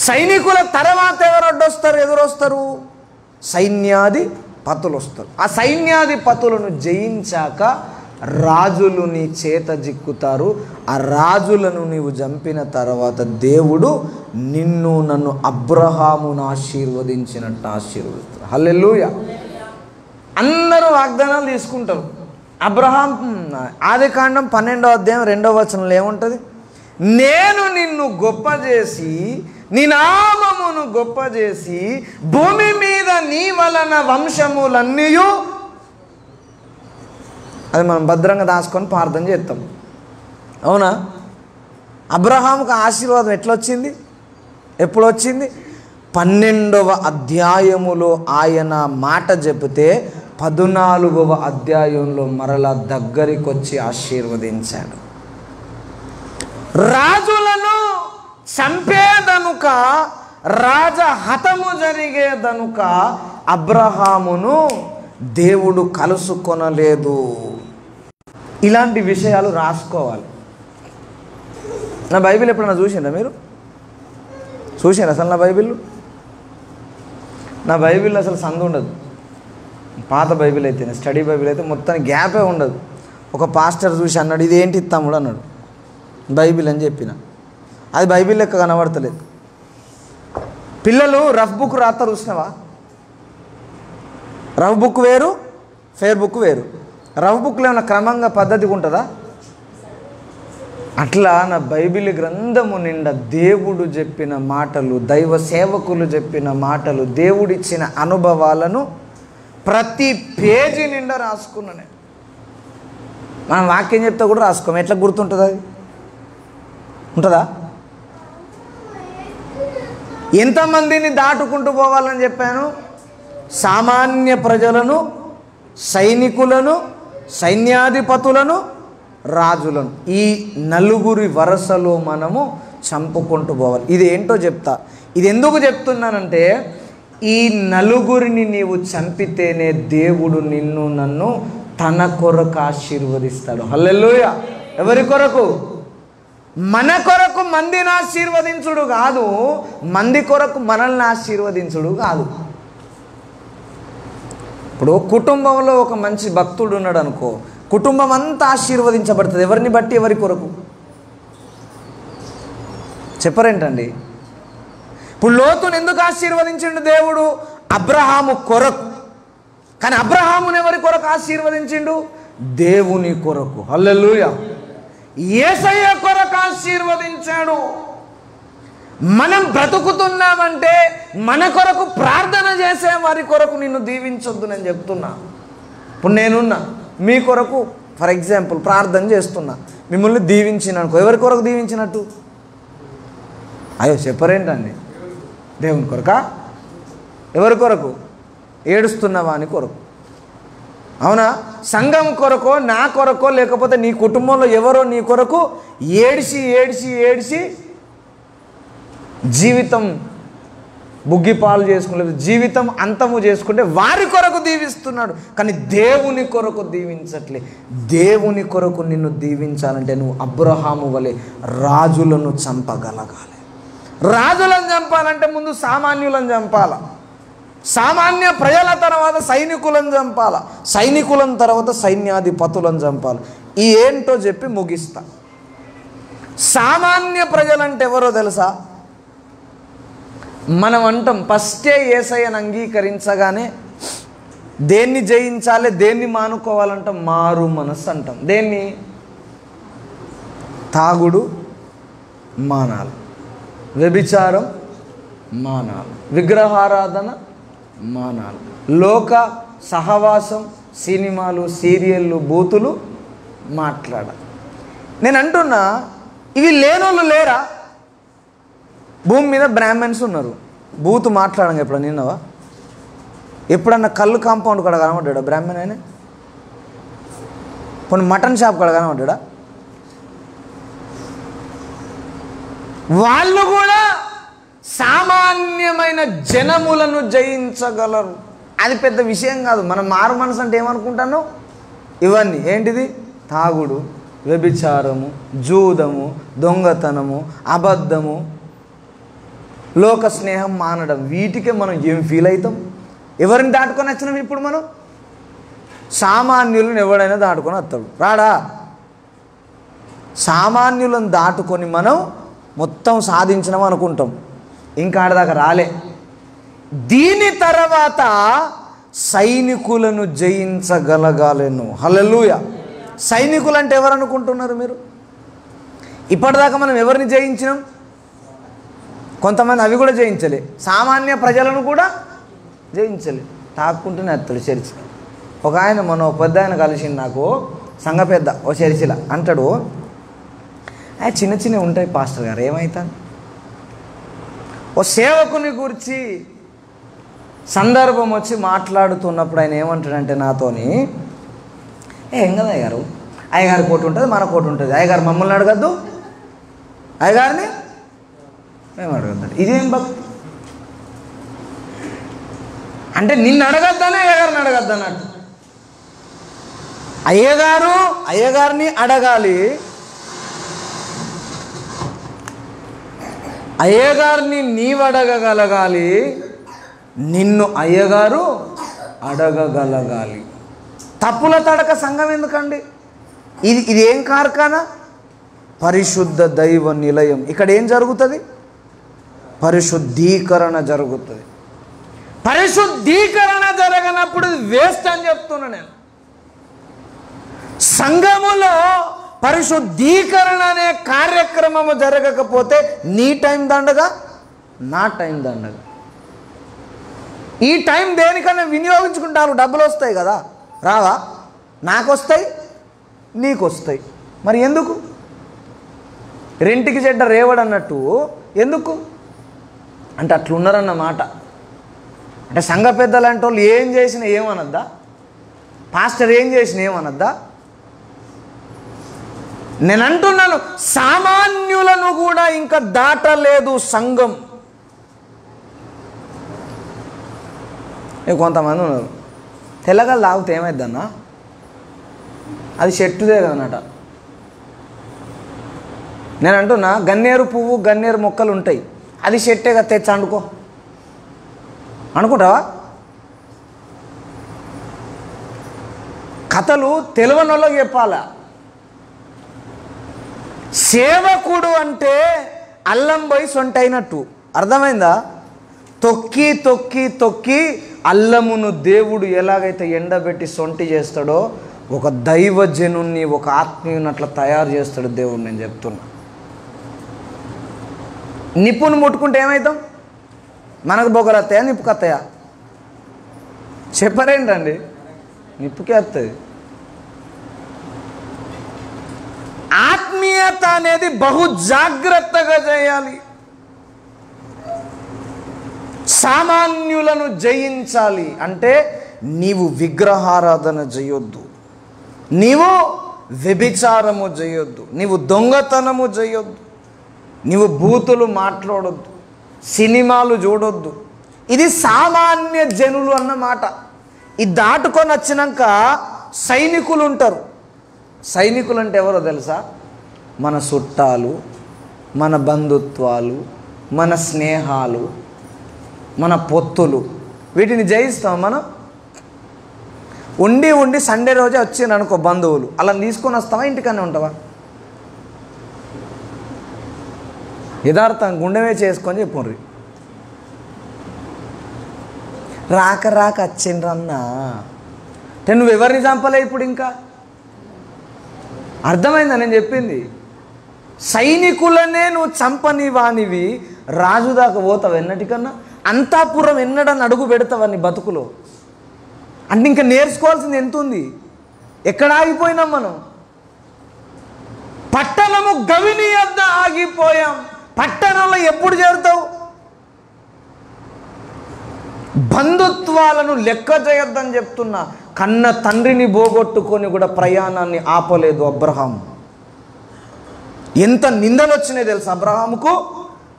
సైనికుల తర్వాత ఎవరు అడ్డొస్తారు, ఎదురొస్తారు? సైన్యాధిపతులు వస్తారు. ఆ సైన్యాధిపతులను జయించాక రాజులు నీ చేత జిక్కుతారు. ఆ రాజులను నీవు చంపిన తర్వాత దేవుడు నిన్ను, నన్ను, అబ్రహామును ఆశీర్వదించినట్టు ఆశీర్వదిస్తారు. హల్లెలూయా. అందరూ వాగ్దానాలు తీసుకుంటారు. అబ్రహాం ఆదికాండం 12వ అధ్యాయం 2వ వచనంలో ఏముంటుంది? నేను నిన్ను గొప్ప చేసి, నీ నామమును గొప్ప చేసి, భూమి మీద నీ వలన వంశములన్నీ. అది మనం భద్రంగా దాచుకొని ప్రార్థన చేస్తాం. అవునా? అబ్రహాముకు ఆశీర్వాదం ఎట్లొచ్చింది? ఎప్పుడు వచ్చింది? 12వ అధ్యాయములో ఆయన మాట చెబితే 14వ అధ్యాయంలో మరలా దగ్గరికి వచ్చి ఆశీర్వదించాడు. రాజులను చంపేదనుక, రాజహతము జరిగేదనుక అబ్రహామును దేవుడు కలుసుకొనలేదు. ఇలాంటి విషయాలు రాసుకోవాలి. నా బైబిల్ ఎప్పుడన్నా చూసిందా మీరు? చూసారు అసలు నా బైబిల్ అసలు సందు ఉండదు. పాత బైబిల్ అయితే, స్టడీ బైబిల్ అయితే మొత్తం గ్యాపే ఉండదు. ఒక పాస్టర్ చూసి అన్నాడు, ఇదేంటి తమ్ముడు అన్నాడు. బైబిల్ అని చెప్పిన. అది బైబిల్ లెక్క కనబడతలేదు. పిల్లలు రఫ్ బుక్ రాస్తారు, చూసినావా? రఫ్ బుక్ వేరు, ఫేర్ బుక్ వేరు. రఫ్ బుక్లో ఏమైనా క్రమంగా పద్ధతిగా ఉంటుందా? అట్లా నా బైబిల్ గ్రంథము నిండా దేవుడు చెప్పిన మాటలు, దైవ సేవకులు చెప్పిన మాటలు, దేవుడిచ్చిన అనుభవాలను ప్రతి పేజీ నిండా రాసుకున్నాను. మనం వాక్యం చెప్తే కూడా రాసుకోము. ఎట్లా గుర్తుంటుంది? అది ఉంటుందా? ఎంతమందిని దాటుకుంటూ పోవాలని చెప్పాను? సామాన్య ప్రజలను సైనికులను, సైన్యాధిపతులను, రాజులను. ఈ నలుగురి వరుసలో మనము చంపుకుంటూ పోవాలి. ఇది ఏంటో చెప్తా. ఇది ఎందుకు చెప్తున్నానంటే, ఈ నలుగురిని నీవు చంపితేనే దేవుడు నిన్ను నన్ను తన కొరకు ఆశీర్వదిస్తాడు. హల్లెలూయా. ఎవరి కొరకు? మన కొరకు మందిని ఆశీర్వదించుడు కాదు, మంది కొరకు మనల్ని ఆశీర్వదించుడు కాదు. ఇప్పుడు కుటుంబంలో ఒక మంచి భక్తుడు ఉన్నాడు అనుకో, కుటుంబం అంతా ఆశీర్వదించబడుతుంది. ఎవరిని బట్టి? ఎవరి కొరకు? చెప్పరేంటండి? ఇప్పుడు లోతును ఎందుకు ఆశీర్వదించిండు దేవుడు? అబ్రహాము కొరకు. కానీ అబ్రహాముని ఎవరి కొరకు ఆశీర్వదించిండు? దేవుని కొరకు. హల్లెలూయా. యేసయ్య కొరకు ఆశీర్వదించాడు. మనం బ్రతుకుతున్నామంటే మన కొరకు ప్రార్థన చేసే వారి కొరకు నిన్ను దీవించొద్దు నేను చెప్తున్నా. ఇప్పుడు నేనున్నా, మీ కొరకు ఫర్ ఎగ్జాంపుల్ ప్రార్థన చేస్తున్నా, మిమ్మల్ని దీవించిననుకో, ఎవరి కొరకు దీవించినట్టు? అయ్యో చెప్పరేంటండి? దేవుని కొరకా? ఎవరి కొరకు? ఏడుస్తున్నవా అని కొరకు. అవునా? సంఘం కొరకో, నా కొరకో, లేకపోతే నీ కుటుంబంలో ఎవరో నీ కొరకు ఏడిసి ఏడిసి ఏడిసి జీవితం బుగ్గిపాలు చేసుకునే, జీవితం అంతము చేసుకుంటే వారి కొరకు దీవిస్తున్నాడు. కానీ దేవుని కొరకు దీవించట్లే. దేవుని కొరకు నిన్ను దీవించాలంటే నువ్వు అబ్రహాము వలె రాజులను చంపగలగాలి. రాజులను చంపాలంటే ముందు సామాన్యులను చంపాల, సామాన్య ప్రజల తర్వాత సైనికులను చంపాల, సైనికులను తర్వాత సైన్యాధిపతులను చంపాలి. ఈ ఏంటో చెప్పి ముగిస్తా. సామాన్య ప్రజలంటే ఎవరో తెలుసా? మనం అంటాం ఫస్టే యేసయ్యను అంగీకరించగానే దేన్ని జయించాలి, దేన్ని మానుకోవాలంటాం? మారు మనస్సు అంటాం. దేన్ని? తాగుడు మానాలి, వ్యభిచారం మానాలి, విగ్రహారాధన మానాలి, లోక సహవాసం, సినిమాలు, సీరియళ్ళు, బూతులు మాట్లాడాలి. నేను అంటున్నా, ఇవి లేనోళ్ళు లేరా? భూమి మీద బ్రాహ్మణ్స్ ఉన్నారు, బూతు మాట్లాడంగా ఎప్పుడన్నా నిన్నవా? ఎప్పుడన్నా కళ్ళు కాంపౌండ్ కూడా కనబడ్డా బ్రాహ్మణ్ ఆయన? కొన్ని మటన్ షాప్ కూడా కనబడ్డా? వాళ్ళు కూడా సామాన్యమైన జనములను జయించగలరు. అది పెద్ద విషయం కాదు. మనం మారు మనసు అంటే ఏమనుకుంటాను? ఇవన్నీ ఏంటిది? తాగుడు, వ్యభిచారము, జూదము, దొంగతనము, అబద్ధము, లోక స్నేహం మానడం. వీటికే మనం ఏం ఫీల్ అవుతాం? ఎవరిని దాటుకొని వచ్చినాం ఇప్పుడు మనం? సామాన్యులను ఎవడైనా దాటుకొని వస్తాడు, రాడా? సామాన్యులను దాటుకొని మనం మొత్తం సాధించినాం అనుకుంటాం, ఇంకా ఆడదాకా రాలే. దీని తర్వాత సైనికులను జయించగలగాలను. హల్లెలూయా. సైనికులు అంటే ఎవరు అనుకుంటున్నారు మీరు? ఇప్పటిదాకా మనం ఎవరిని జయించినాం? కొంతమంది అవి కూడా జయించలే, సామాన్య ప్రజలను కూడా జయించలే. తాక్కుంటూనే వస్తాడు చర్చి. ఒక ఆయన మన పెద్ద ఆయన కలిసింది నాకు, సంఘ పెద్ద, ఓ చర్చిలా అంటాడు, చిన్న చిన్నవి ఉంటాయి పాస్టర్ గారు, ఏమవుతాను? ఓ సేవకుని గురించి సందర్భం వచ్చి మాట్లాడుతున్నప్పుడు ఆయన ఏమంటాడంటే నాతోని, ఏం కదా అయ్యగారు, అయ్యగారి కోటి ఉంటుంది, మన కోటి ఉంటుంది, అయ్యగారు మమ్మల్ని అడగద్దు, అయ్యగారిని మేము అడగద్దు. ఇదేం భక్తి అంటే? నిన్ను అడగద్దని అయ్యగారిని అడగద్దు అన్నట్టు. అయ్యగారిని అడగాలి, అయ్యగారిని నీవు అడగగలగాలి, నిన్ను అయ్యగారు అడగగలగాలి. తప్పుల తడక సంఘం ఎందుకండి? ఇది ఏం కార్ఖానా? పరిశుద్ధ దైవ నిలయం. ఇక్కడ ఏం జరుగుతుంది? పరిశుద్ధీకరణ జరుగుతుంది. పరిశుద్ధీకరణ జరగనప్పుడు వేస్ట్ అని చెప్తున్నా నేను. సంఘములో పరిశుద్ధీకరణ అనే కార్యక్రమము జరగకపోతే నీ టైం దండగా, నా టైం దండగా. ఈ టైం దేనికన్నా వినియోగించుకుంటారు, డబ్బులు వస్తాయి కదా, రావా? నాకు వస్తాయి, నీకు వస్తాయి. మరి ఎందుకు? రెంటికి చెడ్డ రేవడు అన్నట్టు ఎందుకు అంటే అట్లున్నారన్నమాట. అంటే సంఘ పెద్దలు అంటే వాళ్ళు ఏం చేసినా ఏమనద్దా? పాస్టర్ ఏం చేసిన ఏమనద్దా? నేను అంటున్నాను, సామాన్యులను కూడా ఇంకా దాటలేదు సంఘం. కొంతమంది ఉన్నారు, తెల్లగలు తాగితే ఏమైద్దన్నా, అది చెట్టుదే కదనట. నేను అంటున్నా, గన్నేరు పువ్వు గన్నేరు మొక్కలు ఉంటాయి, అది చెట్టేగా, తెచ్చి అండుకో అనుకుంటావా? కథలు తెలియనోళ్ళకి చెప్పాలా. సేవకుడు అంటే అల్లం పోయి సొంట అయినట్టు, అర్థమైందా? తొక్కి తొక్కి తొక్కి అల్లమును దేవుడు ఎలాగైతే ఎండబెట్టి సొంటి చేస్తాడో, ఒక దైవజనుణ్ణి, ఒక ఆత్మీయుని అట్లా తయారు చేస్తాడు దేవుడు. నేను చెప్తున్నా, నిప్పును ముట్టుకుంటే ఏమవుతాం? మనకు బొగరత్తయా నిప్పుకత్తయా? చెప్పరేంటండి, నిప్పుకే వస్తుంది. ఆత్మీయత అనేది బహు జాగ్రత్తగా చేయాలి. సామాన్యులను జయించాలి అంటే నీవు విగ్రహారాధన చేయొద్దు, నీవు వ్యభిచారము చేయొద్దు, నీవు దొంగతనము చేయొద్దు, నీవు బూతులు మాట్లాడొద్దు, సినిమాలు చూడొద్దు. ఇది సామాన్య జనులు అన్నమాట. ఇది దాటుకొని వచ్చినాక సైనికులు ఉంటారు. సైనికులు అంటే ఎవరో తెలుసా? మన చుట్టాలు, మన బంధుత్వాలు, మన స్నేహాలు, మన పొత్తులు, వీటిని జయిస్తాం మనం. ఉండి ఉండి సండే రోజే వచ్చిండ్రు అనుకో బంధువులు, అలా తీసుకొని వస్తావా? ఇంటికనే ఉంటావా? యథార్థం గుండెమే చేసుకొని చెప్పుర్రి. రాక రాక వచ్చిండ్రన్నా అంటే నువ్వు ఎవరిని చంపలే ఇప్పుడు? ఇంకా అర్థమైందా నేను చెప్పింది? సైనికులనే నువ్వు చంపని వానివి రాజు దాకా పోతావు ఎన్నటికన్నా? అంతాపురం ఎన్నడని అడుగు పెడతావా నీ బతుకులో? అంటే ఇంకా నేర్చుకోవాల్సింది ఎంత ఉంది? ఎక్కడ ఆగిపోయినాం మనం? పట్టణము గవిని వద్ద ఆగిపోయాం. పట్టణంలో ఎప్పుడు చేరుతావు? బంధుత్వాలను లెక్క చేయొద్దని చెప్తున్నా. కన్న తండ్రిని పోగొట్టుకొని కూడా ప్రయాణాన్ని ఆపలేదు అబ్రహాం. ఎంత నిందలు వచ్చినాయి తెలుసు అబ్రహాముకు?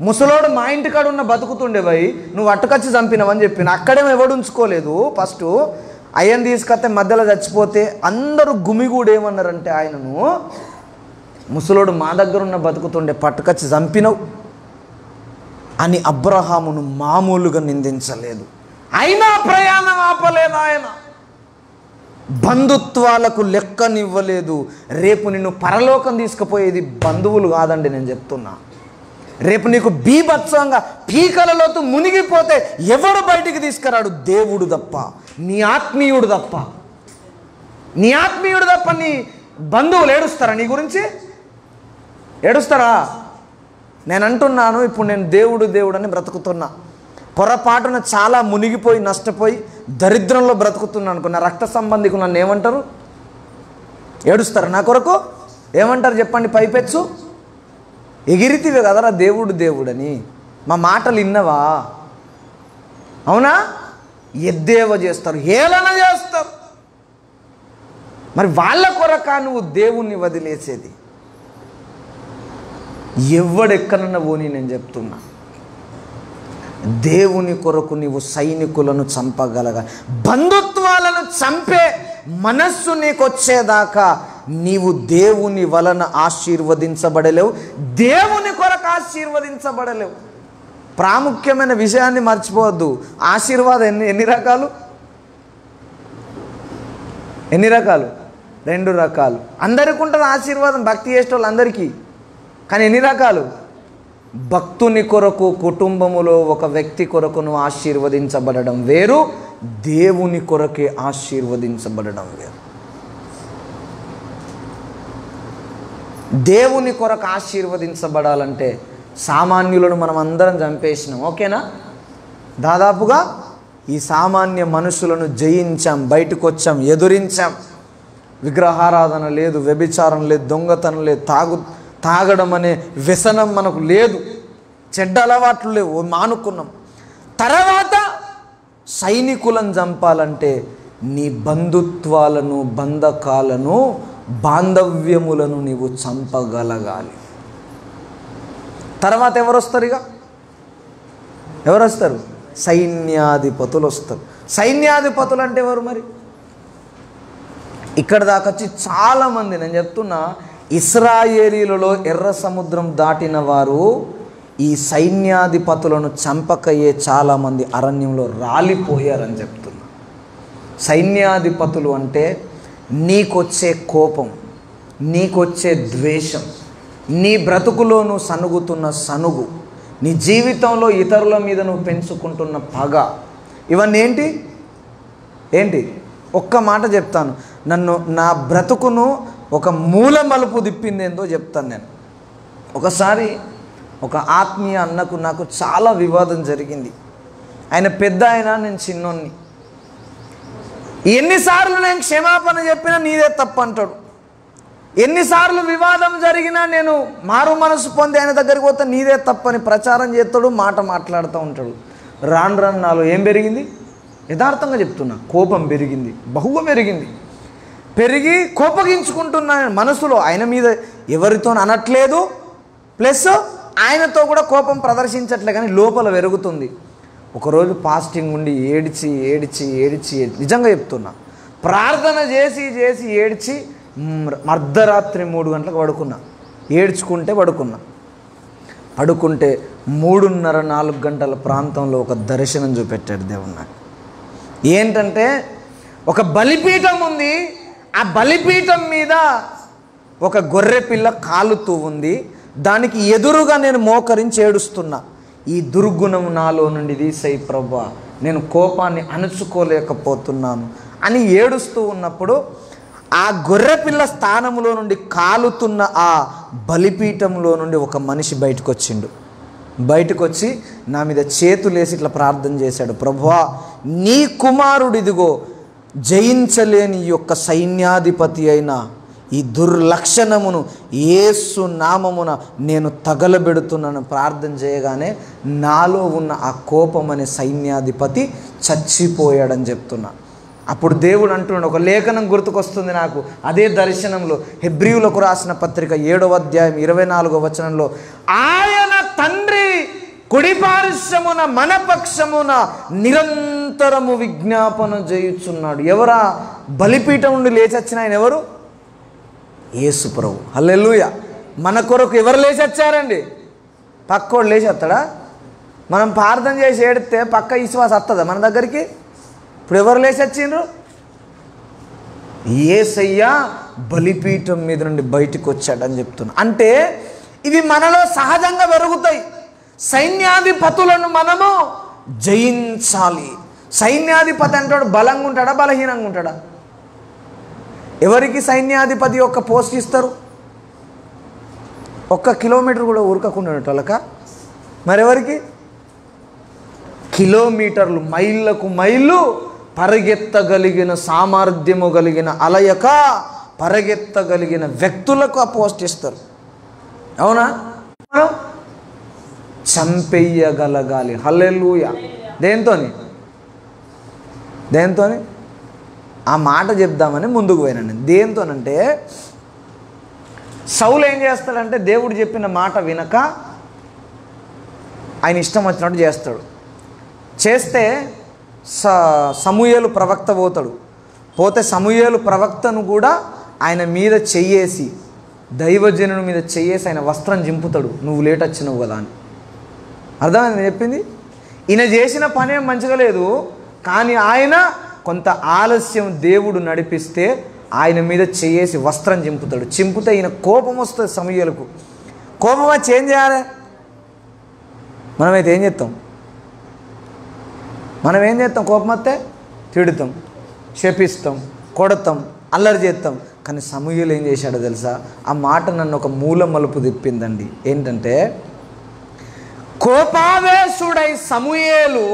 ముసలోడు మా ఇంటికాడ ఉన్న బతుకుతుండేవై నువ్వు అట్టుకొచ్చి చంపినవని చెప్పిన. అక్కడేమో ఎవడు ఉంచుకోలేదు. ఫస్ట్ అయ్యని తీసుకొస్తే మధ్యలో చచ్చిపోతే అందరూ గుమిగూడేమన్నారంటే ఆయనను, ముసలోడు మా దగ్గర ఉన్న బతుకుతుండే పట్టుకొచ్చి చంపినవు అని అబ్రహామును మామూలుగా నిందించలేదు. అయినా ప్రయాణం ఆపలేదు ఆయన. బంధుత్వాలకు లెక్కనివ్వలేదు. రేపు నిన్ను పరలోకం తీసుకుపోయేది బంధువులు కాదండి నేను చెప్తున్నా. రేపు నీకు బీభత్సంగా పీకలలోతు మునిగిపోతే ఎవడు బయటికి తీసుకురాడు? దేవుడు తప్ప, నీ ఆత్మీయుడు తప్ప. నీ ఆత్మీయుడు తప్ప నీ బంధువులు ఏడుస్తారా? నీ గురించి ఏడుస్తారా? నేను అంటున్నాను, ఇప్పుడు నేను దేవుడు దేవుడు అని బ్రతుకుతున్నా. పొరపాటున చాలా మునిగిపోయి నష్టపోయి దరిద్రంలో బ్రతుకుతున్నాను అనుకో, నా రక్త సంబంధికులు నన్ను ఏమంటారు? ఏడుస్తారు నా కొరకు? ఏమంటారు చెప్పండి? పైపెచ్చు ఎగిరితివే కదరా దేవుడు దేవుడని. మా మాటలు విన్నవా? అవునా? ఎద్దేవ చేస్తారు, హేళన చేస్తారు. మరి వాళ్ళ కొరక నువ్వు దేవుణ్ణి వదిలేసేది? ఎవడెక్కడన్నా పోని నేను చెప్తున్నా, దేవుని కొరకు నీవు సైనికులను చంపగలగా, బంధుత్వాలను చంపే మనస్సు నీకు వచ్చేదాకా నీవు దేవుని వలన ఆశీర్వదించబడలేవు, దేవుని కొరకు ఆశీర్వదించబడలేవు. ప్రాముఖ్యమైన విషయాన్ని మర్చిపోవద్దు. ఆశీర్వాదం ఎన్ని రకాలు? ఎన్ని రకాలు? 2 రకాలు. అందరికీ ఉంటుంది ఆశీర్వాదం, భక్తి చేసే వాళ్ళందరికీ. కానీ ఎన్ని రకాలు? భక్తుని కొరకు, కుటుంబములో ఒక వ్యక్తి కొరకు నువ్వు ఆశీర్వదించబడడం వేరు, దేవుని కొరకే ఆశీర్వదించబడడం వేరు. దేవుని కొరకు ఆశీర్వదించబడాలంటే సామాన్యులను మనం అందరం చంపేసినాం, ఓకేనా? దాదాపుగా ఈ సామాన్య మనుషులను జయించాం, బయటకు వచ్చాం, ఎదురించాం. విగ్రహారాధన లేదు, వ్యభిచారం లేదు, దొంగతనం లేదు, తాగడం అనే వ్యసనం మనకు లేదు, చెడ్డ అలవాట్లు లేవు, మానుకున్నాం. తర్వాత సైనికులను చంపాలంటే నీ బంధుత్వాలను, బంధకాలను, బాంధవ్యములను నీవు చంపగలగాలి. తర్వాత ఎవరు వస్తారు? ఎవరు వస్తారు? సైన్యాధిపతులు వస్తారు. సైన్యాధిపతులు అంటే ఎవరు మరి? ఇక్కడ దాకా వచ్చి చాలామంది, నేను చెప్తున్నా, ఇశ్రాయేలీలలో ఎర్ర సముద్రం దాటిన వారు ఈ సైన్యాధిపతులను చంపకయ్యే చాలామంది అరణ్యంలో రాలిపోయారని చెప్తున్నా. సైన్యాధిపతులు అంటే నీకొచ్చే కోపం, నీకొచ్చే ద్వేషం, నీ బ్రతుకులోను సనుగుతున్న సనుగు, నీ జీవితంలో ఇతరుల మీద నువ్వు పెంచుకుంటున్న పగ, ఇవన్నీ ఏంటి? ఒక్క మాట చెప్తాను, నా బ్రతుకును ఒక మూల మలుపు తిప్పిందేందో చెప్తాను నేను. ఒకసారి ఒక ఆత్మీయ అన్నకు నాకు చాలా వివాదం జరిగింది. ఆయన పెద్ద ఆయన, నేను చిన్నోన్ని. ఎన్నిసార్లు నేను క్షమాపణ చెప్పినా నీదే తప్పు అంటాడు. ఎన్నిసార్లు వివాదం జరిగినా నేను మారు మనసు పొంది ఆయన దగ్గరికి పోతే నీదే తప్పని ప్రచారం చేస్తాడు, మాట మాట్లాడుతూ ఉంటాడు. రాను రాను నాలో ఏం పెరిగింది? యథార్థంగా చెప్తున్నా, కోపం పెరిగింది, బహుగా పెరిగి కోపగించుకుంటున్నాను మనసులో. ఆయన మీద ఎవరితో అనట్లేదు, ప్లస్ ఆయనతో కూడా కోపం ప్రదర్శించట్లే, కానీ లోపల పెరుగుతుంది. ఒకరోజు ఫాస్టింగ్ ఉండి ఏడ్చి నిజంగా చెప్తున్నా, ప్రార్థన చేసి ఏడ్చి అర్ధరాత్రి 3 గంటలకు పడుకుంటే 3:30-4 గంటల ప్రాంతంలో ఒక దర్శనం చూపెట్టాడు దేవుడు నాకు. ఏంటంటే ఒక బలిపీఠం ఉంది, ఆ బలిపీఠం మీద ఒక గొర్రె పిల్ల కాలుతూ ఉంది, దానికి ఎదురుగా నేను మోకరించి ఏడుస్తున్నా. ఈ దుర్గుణం నాలో నుండి తీసేయి ప్రభువా, నేను కోపాన్ని అణుచుకోలేకపోతున్నాను అని ఏడుస్తూ ఉన్నప్పుడు ఆ గొర్రెపిల్ల స్థానంలో నుండి కాలుతున్న ఆ బలిపీఠంలో నుండి ఒక మనిషి బయటకు వచ్చి నా మీద చేతులేసి ఇట్లా ప్రార్థన చేశాడు. ప్రభువా, నీ కుమారుడు ఇదిగో జయించలేని యొక్క సైన్యాధిపతి అయిన ఈ దుర్లక్షణమును యేసు నామమున నేను తగలబెడుతున్నాను ప్రార్థన చేయగానే నాలో ఉన్న ఆ కోపం అనే సైన్యాధిపతి చచ్చిపోయాడని చెప్తున్నా. అప్పుడు దేవుడు అంటున్నాడు, ఒక లేఖనం గుర్తుకొస్తుంది నాకు అదే దర్శనంలో. హెబ్రీయులకు రాసిన పత్రిక 7వ అధ్యాయం 24వ వచనంలో, ఆయన తండ్రి కుడిపార్శ్వమున మన పక్షమున నిరంతరము విజ్ఞాపన చేయుచున్నాడు. ఎవరా? బలిపీఠం నుండి లేచొచ్చిన ఆయన ఎవరు? యేసు ప్రభు. హల్లెలూయా. మన కొరకు ఎవరు లేచొచ్చారండి? పక్కోడు లేచొస్తాడా? మనం ప్రార్థన చేసి ఏడితే పక్క విశ్వాసం వస్తుందా మన దగ్గరికి? ఇప్పుడు ఎవరు లేచొచ్చిండ్రు? యేసయ్య బలిపీఠం మీద నుండి బయటకు వచ్చాడని చెప్తున్నా. అంటే ఇవి మనలో సహజంగా పెరుగుతాయి. సైన్యాధిపతులను మనము జయించాలి. సైన్యాధిపతి అంటాడు బలంగా ఉంటాడా, బలహీనంగా ఉంటాడా? ఎవరికి సైన్యాధిపతి యొక్క పోస్ట్ ఇస్తారు? 1 కిలోమీటర్ కూడా ఉరకకుండా వాళ్ళక. మరెవరికి? కిలోమీటర్లు, మైళ్ళకు మైళ్ళు పరిగెత్తగలిగిన సామర్థ్యము కలిగిన, అలయక పరిగెత్తగలిగిన వ్యక్తులకు ఆ పోస్ట్ ఇస్తారు. అవునా? మనం చంపేయగలగాలి. హల్లెలూయా. దేంతోని ఆ మాట చెప్దామని ముందుకు పోయినాను నేను. దేంతోనంటే సౌలు ఏం చేస్తాడంటే దేవుడు చెప్పిన మాట వినక ఆయన ఇష్టం వచ్చినట్టు చేస్తే సమూయేలు ప్రవక్త పోతే సమూయేలు ప్రవక్తను కూడా ఆయన మీద చెయ్యేసి, దైవజనుని మీద చెయ్యేసి ఆయన వస్త్రం చింపుతాడు, నువ్వు లేట్ వచ్చినావు కదా అని. అర్థమైంది చెప్పింది? ఈయన చేసిన పనేం మంచిగా లేదు, కానీ ఆయన కొంత ఆలస్యం దేవుడు నడిపిస్తే ఆయన మీద చెయ్యేసి వస్త్రం చింపితే ఈయన కోపం వస్తుంది. సమూయేలుకు కోపం వచ్చి ఏం చేయాలి? మనమైతే ఏం చేస్తాం? కోపం వస్తే తిడుతాం, శపిస్తాం, కొడతాం, అల్లరి చేస్తాం. కానీ సమూయేలు ఏం చేశాడో తెలుసా? ఆ మాట నన్ను ఒక మూల మలుపు తిప్పిందండి. ఏంటంటే కోపావేశుడై సమూయేలు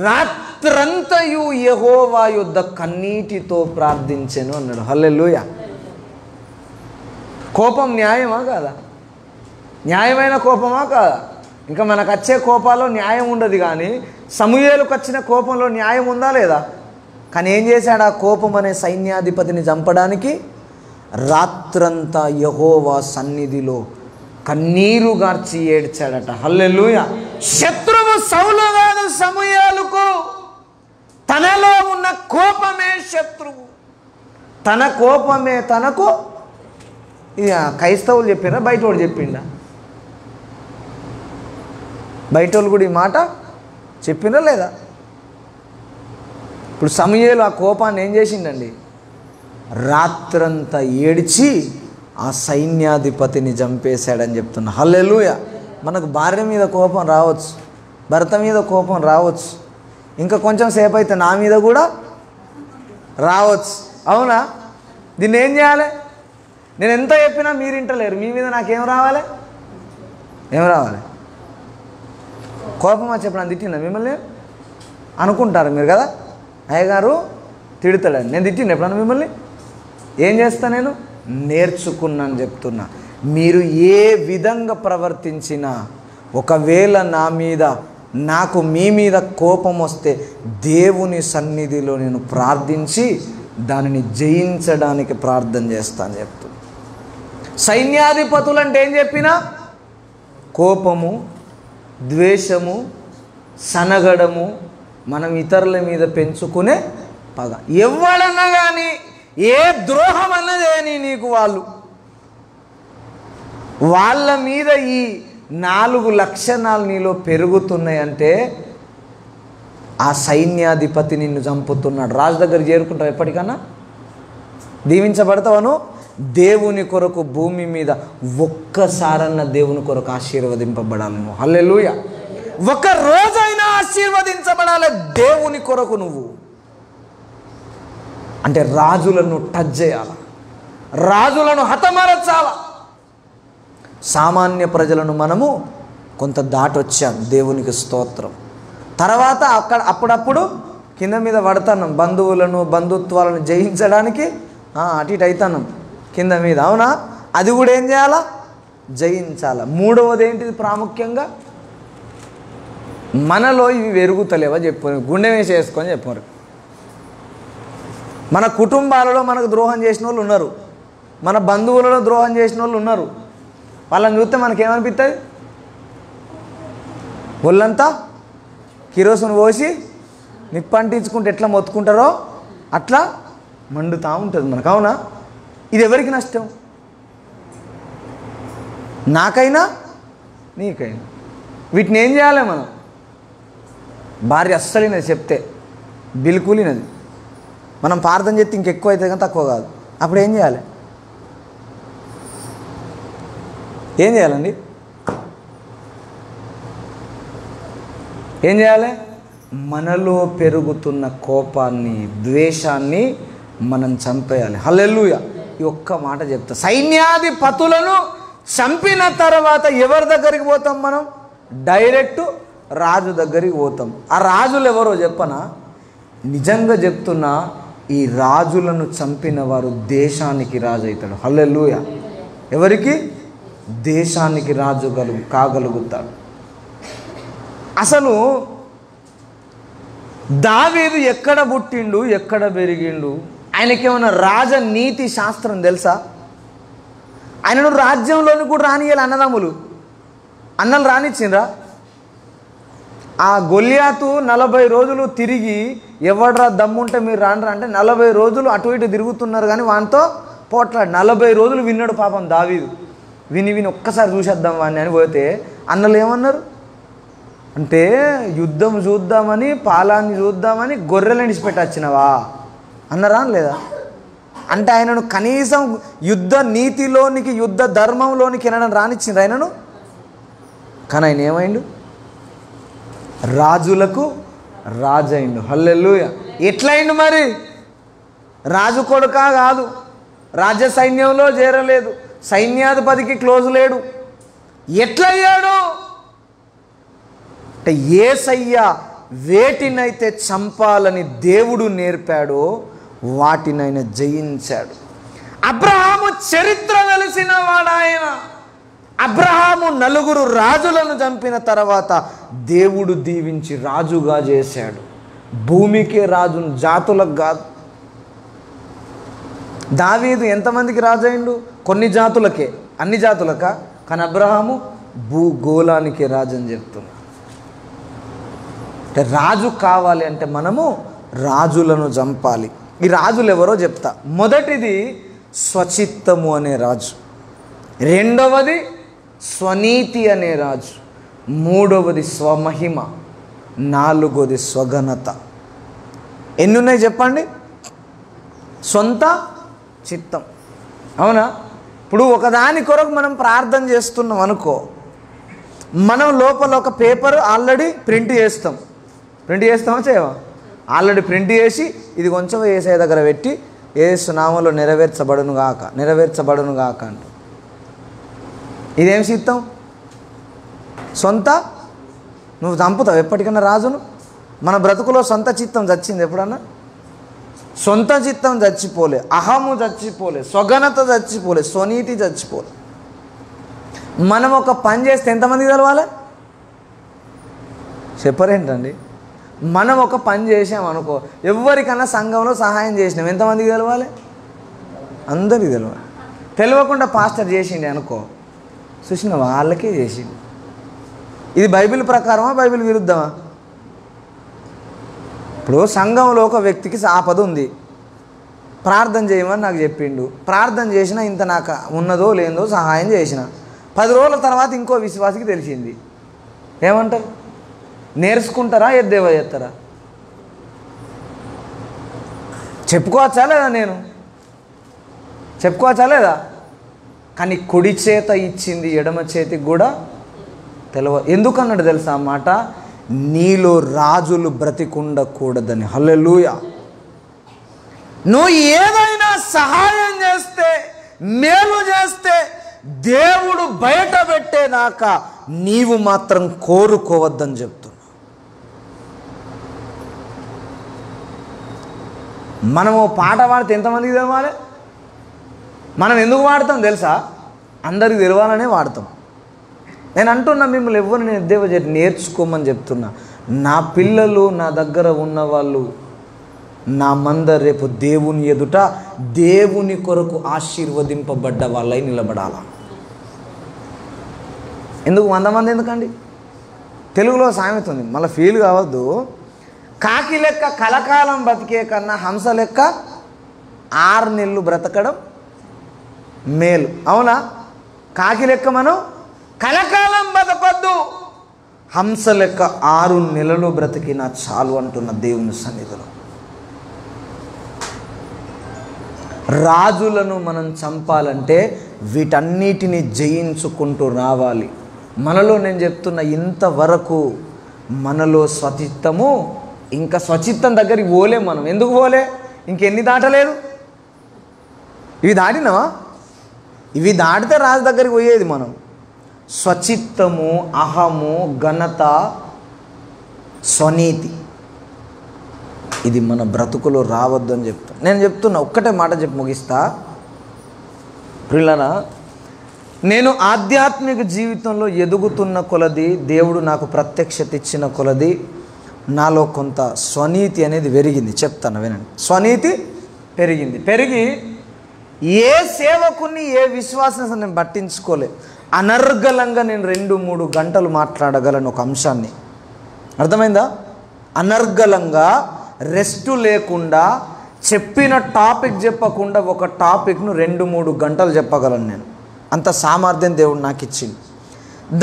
రాత్రంతయు యెహోవా యొద్ద కన్నీటితో ప్రార్థించెను అన్నాడు. హల్లెలూయా. కోపం న్యాయమా కాదా? న్యాయమైన కోపమా కాదా? ఇంకా మనకు వచ్చే కోపాల్లో న్యాయం ఉండదు, కానీ సమూయేలుకు వచ్చిన కోపంలో న్యాయం ఉందా లేదా? కానీ ఏం చేశాడు? ఆ కోపం అనే సైన్యాధిపతిని చంపడానికి రాత్రంతా యెహోవా సన్నిధిలో కన్నీరు గార్చి ఏడ్చాడట. హల్లెలూయా. శత్రువు సౌలు కాదు సమూయేలుకు, తనలో ఉన్న కోపమే శత్రువు. తన కోపమే తనకు. ఇక క్రైస్తవులు చెప్పినా బయట వాడు చెప్పిండా? బయట వాళ్ళు కూడా ఈ మాట చెప్పినా లేదా? ఇప్పుడు సమూయేలు ఆ కోపాన్ని ఏం చేసిండండి? రాత్రంతా ఏడ్చి ఆ సైన్యాధిపతిని చంపేశాడని చెప్తున్నా. హల్లెలూయా. మనకు భార్య మీద కోపం రావచ్చు, భర్త మీద కోపం రావచ్చు, ఇంకా కొంచెం సేపు అయితే నా మీద కూడా రావచ్చు. అవునా? దీన్ని ఏం చేయాలి? నేను ఎంత చెప్పినా మీరు వింటలేరు. మీ మీద నాకేం రావాలి? ఏం రావాలి? కోపం వచ్చి ఎప్పుడు తిట్టినా మిమ్మల్ని అనుకుంటారు మీరు కదా, అయ్యగారు తిడతాడని. నేను తిట్టిన ఎప్పుడన్నా మిమ్మల్ని? ఏం చేస్తా? నేను నేర్చుకున్నాను చెప్తున్నా. మీరు ఏ విధంగా ప్రవర్తించినా, ఒకవేళ నాకు మీ మీద కోపం వస్తే దేవుని సన్నిధిలో నేను ప్రార్థించి దానిని జయించడానికి ప్రార్థన చేస్తాను చెప్తున్నా. సైన్యాధిపతులు అంటే ఏం చెప్పినా కోపము, ద్వేషము, సనగడము, మనం ఇతరుల మీద పెంచుకునే పగ. ఎవడన్నా కానీ ఏ ద్రోహం అన్నదేని నీకు వాళ్ళ మీద ఈ 4 లక్షణాలు నీలో పెరుగుతున్నాయంటే ఆ సైన్యాధిపతి నిన్ను చంపుతున్నాడు. రాజు దగ్గర చేరుకుంటావు ఎప్పటికన్నా? దీవించబడతావను. దేవుని కొరకు భూమి మీద ఒక్కసారన్న దేవుని కొరకు ఆశీర్వదింపబడాలి నువ్వు. హల్లెలూయా. ఒక రోజైనా ఆశీర్వదించబడాలి దేవుని కొరకు నువ్వు. అంటే రాజులను టచ్ చేయాల, రాజులను హతమరచాల. సామాన్య ప్రజలను మనము కొంత దాటొచ్చాం, దేవునికి స్తోత్రం. తర్వాత అప్పుడప్పుడు కింద మీద పడుతున్నాం, బంధువులను బంధుత్వాలను జయించడానికి అటు ఇటు అవుతున్నాం కింద మీద. అవునా? అది కూడా ఏం చేయాలా? జయించాల. మూడవది ఏంటిది ప్రాముఖ్యంగా? మనలో ఇవి పెరుగుతలేవా చెప్పు, గుండె వేసి వేసుకొని చెప్పారు. మన కుటుంబాలలో మనకు ద్రోహం చేసిన వాళ్ళు ఉన్నారు, మన బంధువులలో ద్రోహం చేసిన వాళ్ళు ఉన్నారు. వాళ్ళని చూస్తే మనకేమనిపిస్తుంది? ఒళ్ళంతా కిరోసిన్ పోసి నిప్పంటించుకుంటే ఎట్లా మొత్తుకుంటారో అట్లా మండుతూ ఉంటుంది మనకు. అవునా? ఇది ఎవరికి నష్టం? నాకైనా నీకైనా. వీటిని ఏం చేయాలి మనం? భార్య అస్సలినది చెప్తే బిల్కులినది, మనం ప్రార్థన చేస్తే ఇంకెక్కువ అవుతుంది కానీ తక్కువ కాదు. అప్పుడు ఏం చేయాలి? ఏం చేయాలండి? ఏం చేయాలి? మనలో పెరుగుతున్న కోపాన్ని, ద్వేషాన్ని మనం చంపేయాలి. హల్లెలూయా. ఈ ఒక్క మాట చెప్తా. సైన్యాధిపతులను చంపిన తర్వాత ఎవరి దగ్గరికి పోతాం మనం? డైరెక్ట్ రాజు దగ్గరికి పోతాం. ఆ రాజులు ఎవరో చెప్పనా? నిజంగా చెప్తున్నా, ఈ రాజులను చంపిన వారు దేశానికి రాజు అవుతాడు. హల్లెలూయా. ఎవరికి? దేశానికి రాజు కాగలుగుతాడు. అసలు దావీదు ఎక్కడ పుట్టిండు, ఎక్కడ పెరిగిండు? ఆయనకేమన్నా రాజనీతి శాస్త్రం తెలుసా? ఆయనను రాజ్యంలోని కూడా రానియాలి అన్నదమ్ములు. అన్నలు రానిచ్చిండ్రా? ఆ గొల్యాతు 40 రోజులు తిరిగి ఎవడ్రా దమ్ముంటే మీరు రాండ్రా అంటే 40 రోజులు అటు ఇటు తిరుగుతున్నారు కానీ వానితో పోట్లాడు. 40 రోజులు విన్నాడు పాపం దావీదు. విని ఒక్కసారి చూసేద్దాం వాడిని అని పోతే అన్నలు ఏమన్నారు అంటే, యుద్ధం చూద్దామని, పాలాన్ని చూద్దామని గొర్రెలను ఇచ్చిపెట్టొచ్చినవా అన్నరా లేదా? అంటే ఆయనను కనీసం యుద్ధ నీతిలోనికి, యుద్ధ ధర్మంలోనికి వినడం రానిచ్చింది ఆయనను. కానీ ఆయన ఏమైండు? రాజులకు రాజైండు. హల్లెలూయా. ఎట్లయిండు మరి? రాజు కొడుకా కాదు, రాజ్య సైన్యంలో చేరలేదు, సైన్యాధిపతికి క్లోజ్ లేడు. ఎట్లయ్యాడు అంటే యేసయ్య వేటినైతే చంపాలని దేవుడు నేర్పాడో వాటినైనా జయించాడు. అబ్రహాము చరిత్ర తెలిసిన వాడాయన. అబ్రహాము 4 రాజులను చంపిన తర్వాత దేవుడు దీవించి రాజుగా చేశాడు. భూమికే రాజును, జాతులకు కాదు. దావీదు ఎంతమందికి రాజు అయిండు? కొన్ని జాతులకే, అన్ని జాతులకా? కానీ అబ్రహాము భూగోళానికి రాజు అని చెప్తున్నా. అంటే రాజు కావాలి అంటే మనము రాజులను చంపాలి. ఈ రాజులు ఎవరో చెప్తా. మొదటిది స్వచిత్తము అనే రాజు, రెండవది స్వనీతి అనే రాజు, మూడవది స్వమహిమ, నాలుగవది స్వఘనత. ఎన్ని ఉన్నాయి చెప్పండి? సొంత చిత్తం, అవునా? ఇప్పుడు ఒకదాని కొరకు మనం ప్రార్థన చేస్తున్నాం అనుకో, మనం లోపల ఒక పేపర్ ఆల్రెడీ ప్రింట్ చేస్తామా చేయవా? ఆల్రెడీ ప్రింట్ చేసి ఇది కొంచెం యేసయ్య దగ్గర పెట్టి యేసు నామములో నెరవేర్చబడును గాక అంట. ఇదేం చిత్తం? సొంత. నువ్వు చంపుతావు ఎప్పటికన్నా రాజును? మన బ్రతుకులో సొంత చిత్తం చచ్చింది ఎప్పుడన్నా? సొంత చిత్తం చచ్చిపోలే, అహము చచ్చిపోలే, స్వఘనత చచ్చిపోలే, స్వనీతి చచ్చిపోలే. మనం ఒక పని చేస్తే ఎంతమందికి తెలవాలి? చెప్పరేంటండి? మనం ఒక పని చేసామనుకో, ఎవరికన్నా సంఘంలో సహాయం చేసినాం, ఎంతమందికి తెలవాలి? అందరికీ తెలవాలి. తెలియకుండా పాస్టర్ చేసిండే అనుకో, చూసిన వాళ్ళకే చేసిండు. ఇది బైబిల్ ప్రకారమా, బైబిల్ విరుద్ధమా? ఇప్పుడు సంఘంలో ఒక వ్యక్తికి ఆపద ఉంది, ప్రార్థన చేయమని నాకు చెప్పిండు. ప్రార్థన చేసినా ఇంత నాకు ఉన్నదో లేదో సహాయం చేసిన. 10 రోజుల తర్వాత ఇంకో విశ్వాసికి తెలిసింది. ఏమంటారు? నేర్చుకుంటారా, ఎద్దేవా చేస్తారా? చెప్పుకోవచ్చా లేదా? నేను చెప్పుకోవచ్చా లేదా? కానీ కుడి చేత ఇచ్చింది ఎడమ చేతికి కూడా తెలియదు. ఎందుకన్నాడు తెలుసా ఆ మాట? నీలో రాజులు బ్రతికుండకూడదని. హల్లెలూయా. నువ్వు ఏదైనా సహాయం చేస్తే, మేలు చేస్తే దేవుడు బయట పెట్టేనాక నీవు మాత్రం కోరుకోవద్దని చెప్తున్నా. మనము పాట పాడితే ఎంతమందికి తెలవాలి? మనం ఎందుకు వాడతాం తెలుసా? అందరికి తెలవాలనే వాడతాం. నేను అంటున్నా, మిమ్మల్ని ఎవరు నేను ఎద్దేవా నేర్చుకోమని చెప్తున్నా. నా పిల్లలు, నా దగ్గర ఉన్నవాళ్ళు, నా మంద రేపు దేవుని ఎదుట దేవుని కొరకు ఆశీర్వదింపబడ్డ వాళ్ళై నిలబడాలా. ఎందుకు 100 మంది ఎందుకండి? తెలుగులో సామెత ఉంది, మళ్ళీ ఫీల్ కావద్దు. కాకి లెక్క కలకాలం బ్రతికే కన్నా హంస లెక్క 6 నెలలు బ్రతకడం మేలు, అవునా? కాకి లెక్క మనం కలకాలం బ్రతకొద్దు, హంస లెక్క 6 నెలలు బ్రతికినా చాలు అంటున్న దేవుని సన్నిధిలో. రాజులను మనం చంపాలంటే వీటన్నిటిని జయించుకుంటూ రావాలి. మనలో నేను చెప్తున్న ఇంతవరకు మనలో స్వచిత్తము, ఇంకా స్వచిత్తం దగ్గరికి పోలే మనం. ఎందుకు పోలే? ఇంకెన్ని దాటలేదు. ఇవి దాటినావా? ఇవి దాటితే రాజు దగ్గరికి పోయేది మనం. స్వచిత్తము, అహము, ఘనత, స్వనీతి, ఇది మన బ్రతుకులో రావద్దని చెప్తాను. నేను చెప్తున్నా, ఒక్కటే మాట చెప్పి ముగిస్తా. ప్రియులారా, నేను ఆధ్యాత్మిక జీవితంలో ఎదుగుతున్న కొలది, దేవుడు నాకు ప్రత్యక్షత ఇచ్చిన కొలది నాలో కొంత స్వనీతి అనేది పెరిగింది. చెప్తాను వినండి. స్వనీతి పెరిగి ఏ సేవకుని, ఏ విశ్వాసం నేను పట్టించుకోలే. అనర్గళంగా నేను 2-3 గంటలు మాట్లాడగలను ఒక అంశాన్ని. అర్థమైందా? అనర్గళంగా, రెస్ట్ లేకుండా, చెప్పిన టాపిక్ చెప్పకుండా ఒక టాపిక్ను 2-3 గంటలు చెప్పగలను నేను. అంత సామర్థ్యం దేవుడు నాకు ఇచ్చింది.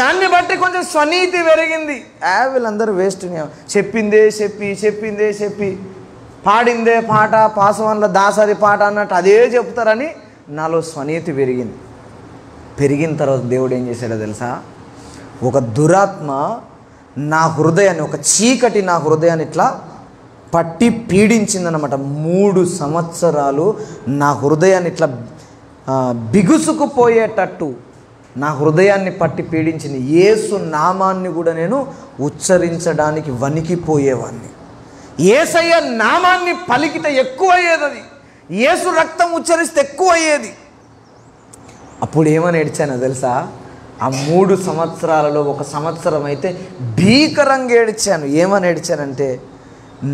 దాన్ని బట్టి కొంచెం స్వనీతి పెరిగింది. వీళ్ళందరూ వేస్ట్, చెప్పిందే చెప్పి పాడిందే పాట, పాసవన్ల దాసరి పాట అన్నట్టు అదే చెప్తారని నాలో స్వనీతి పెరిగిన తర్వాత దేవుడు ఏం చేశాడో తెలుసా? ఒక దురాత్మ నా హృదయాన్ని, ఒక చీకటి నా హృదయాన్ని ఇట్లా పట్టి పీడించిందనమాట. 3 సంవత్సరాలు నా హృదయాన్ని ఇట్లా బిగుసుకుపోయేటట్టు నా హృదయాన్ని పట్టి పీడించింది. యేసు నామాన్ని కూడా నేను ఉచ్చరించడానికి వణికిపోయేవాడిని. యేసయ్య నామాన్ని పలికితే ఎక్కువ అయ్యేది, అది యేసు రక్తం ఉచ్చరిస్తే ఎక్కువ అయ్యేది. అప్పుడు ఏమని ఏడ్చానో తెలుసా? ఆ 3 సంవత్సరాలలో 1 సంవత్సరం అయితే భీకరంగా ఏడ్చాను. ఏమని ఏడ్చానంటే,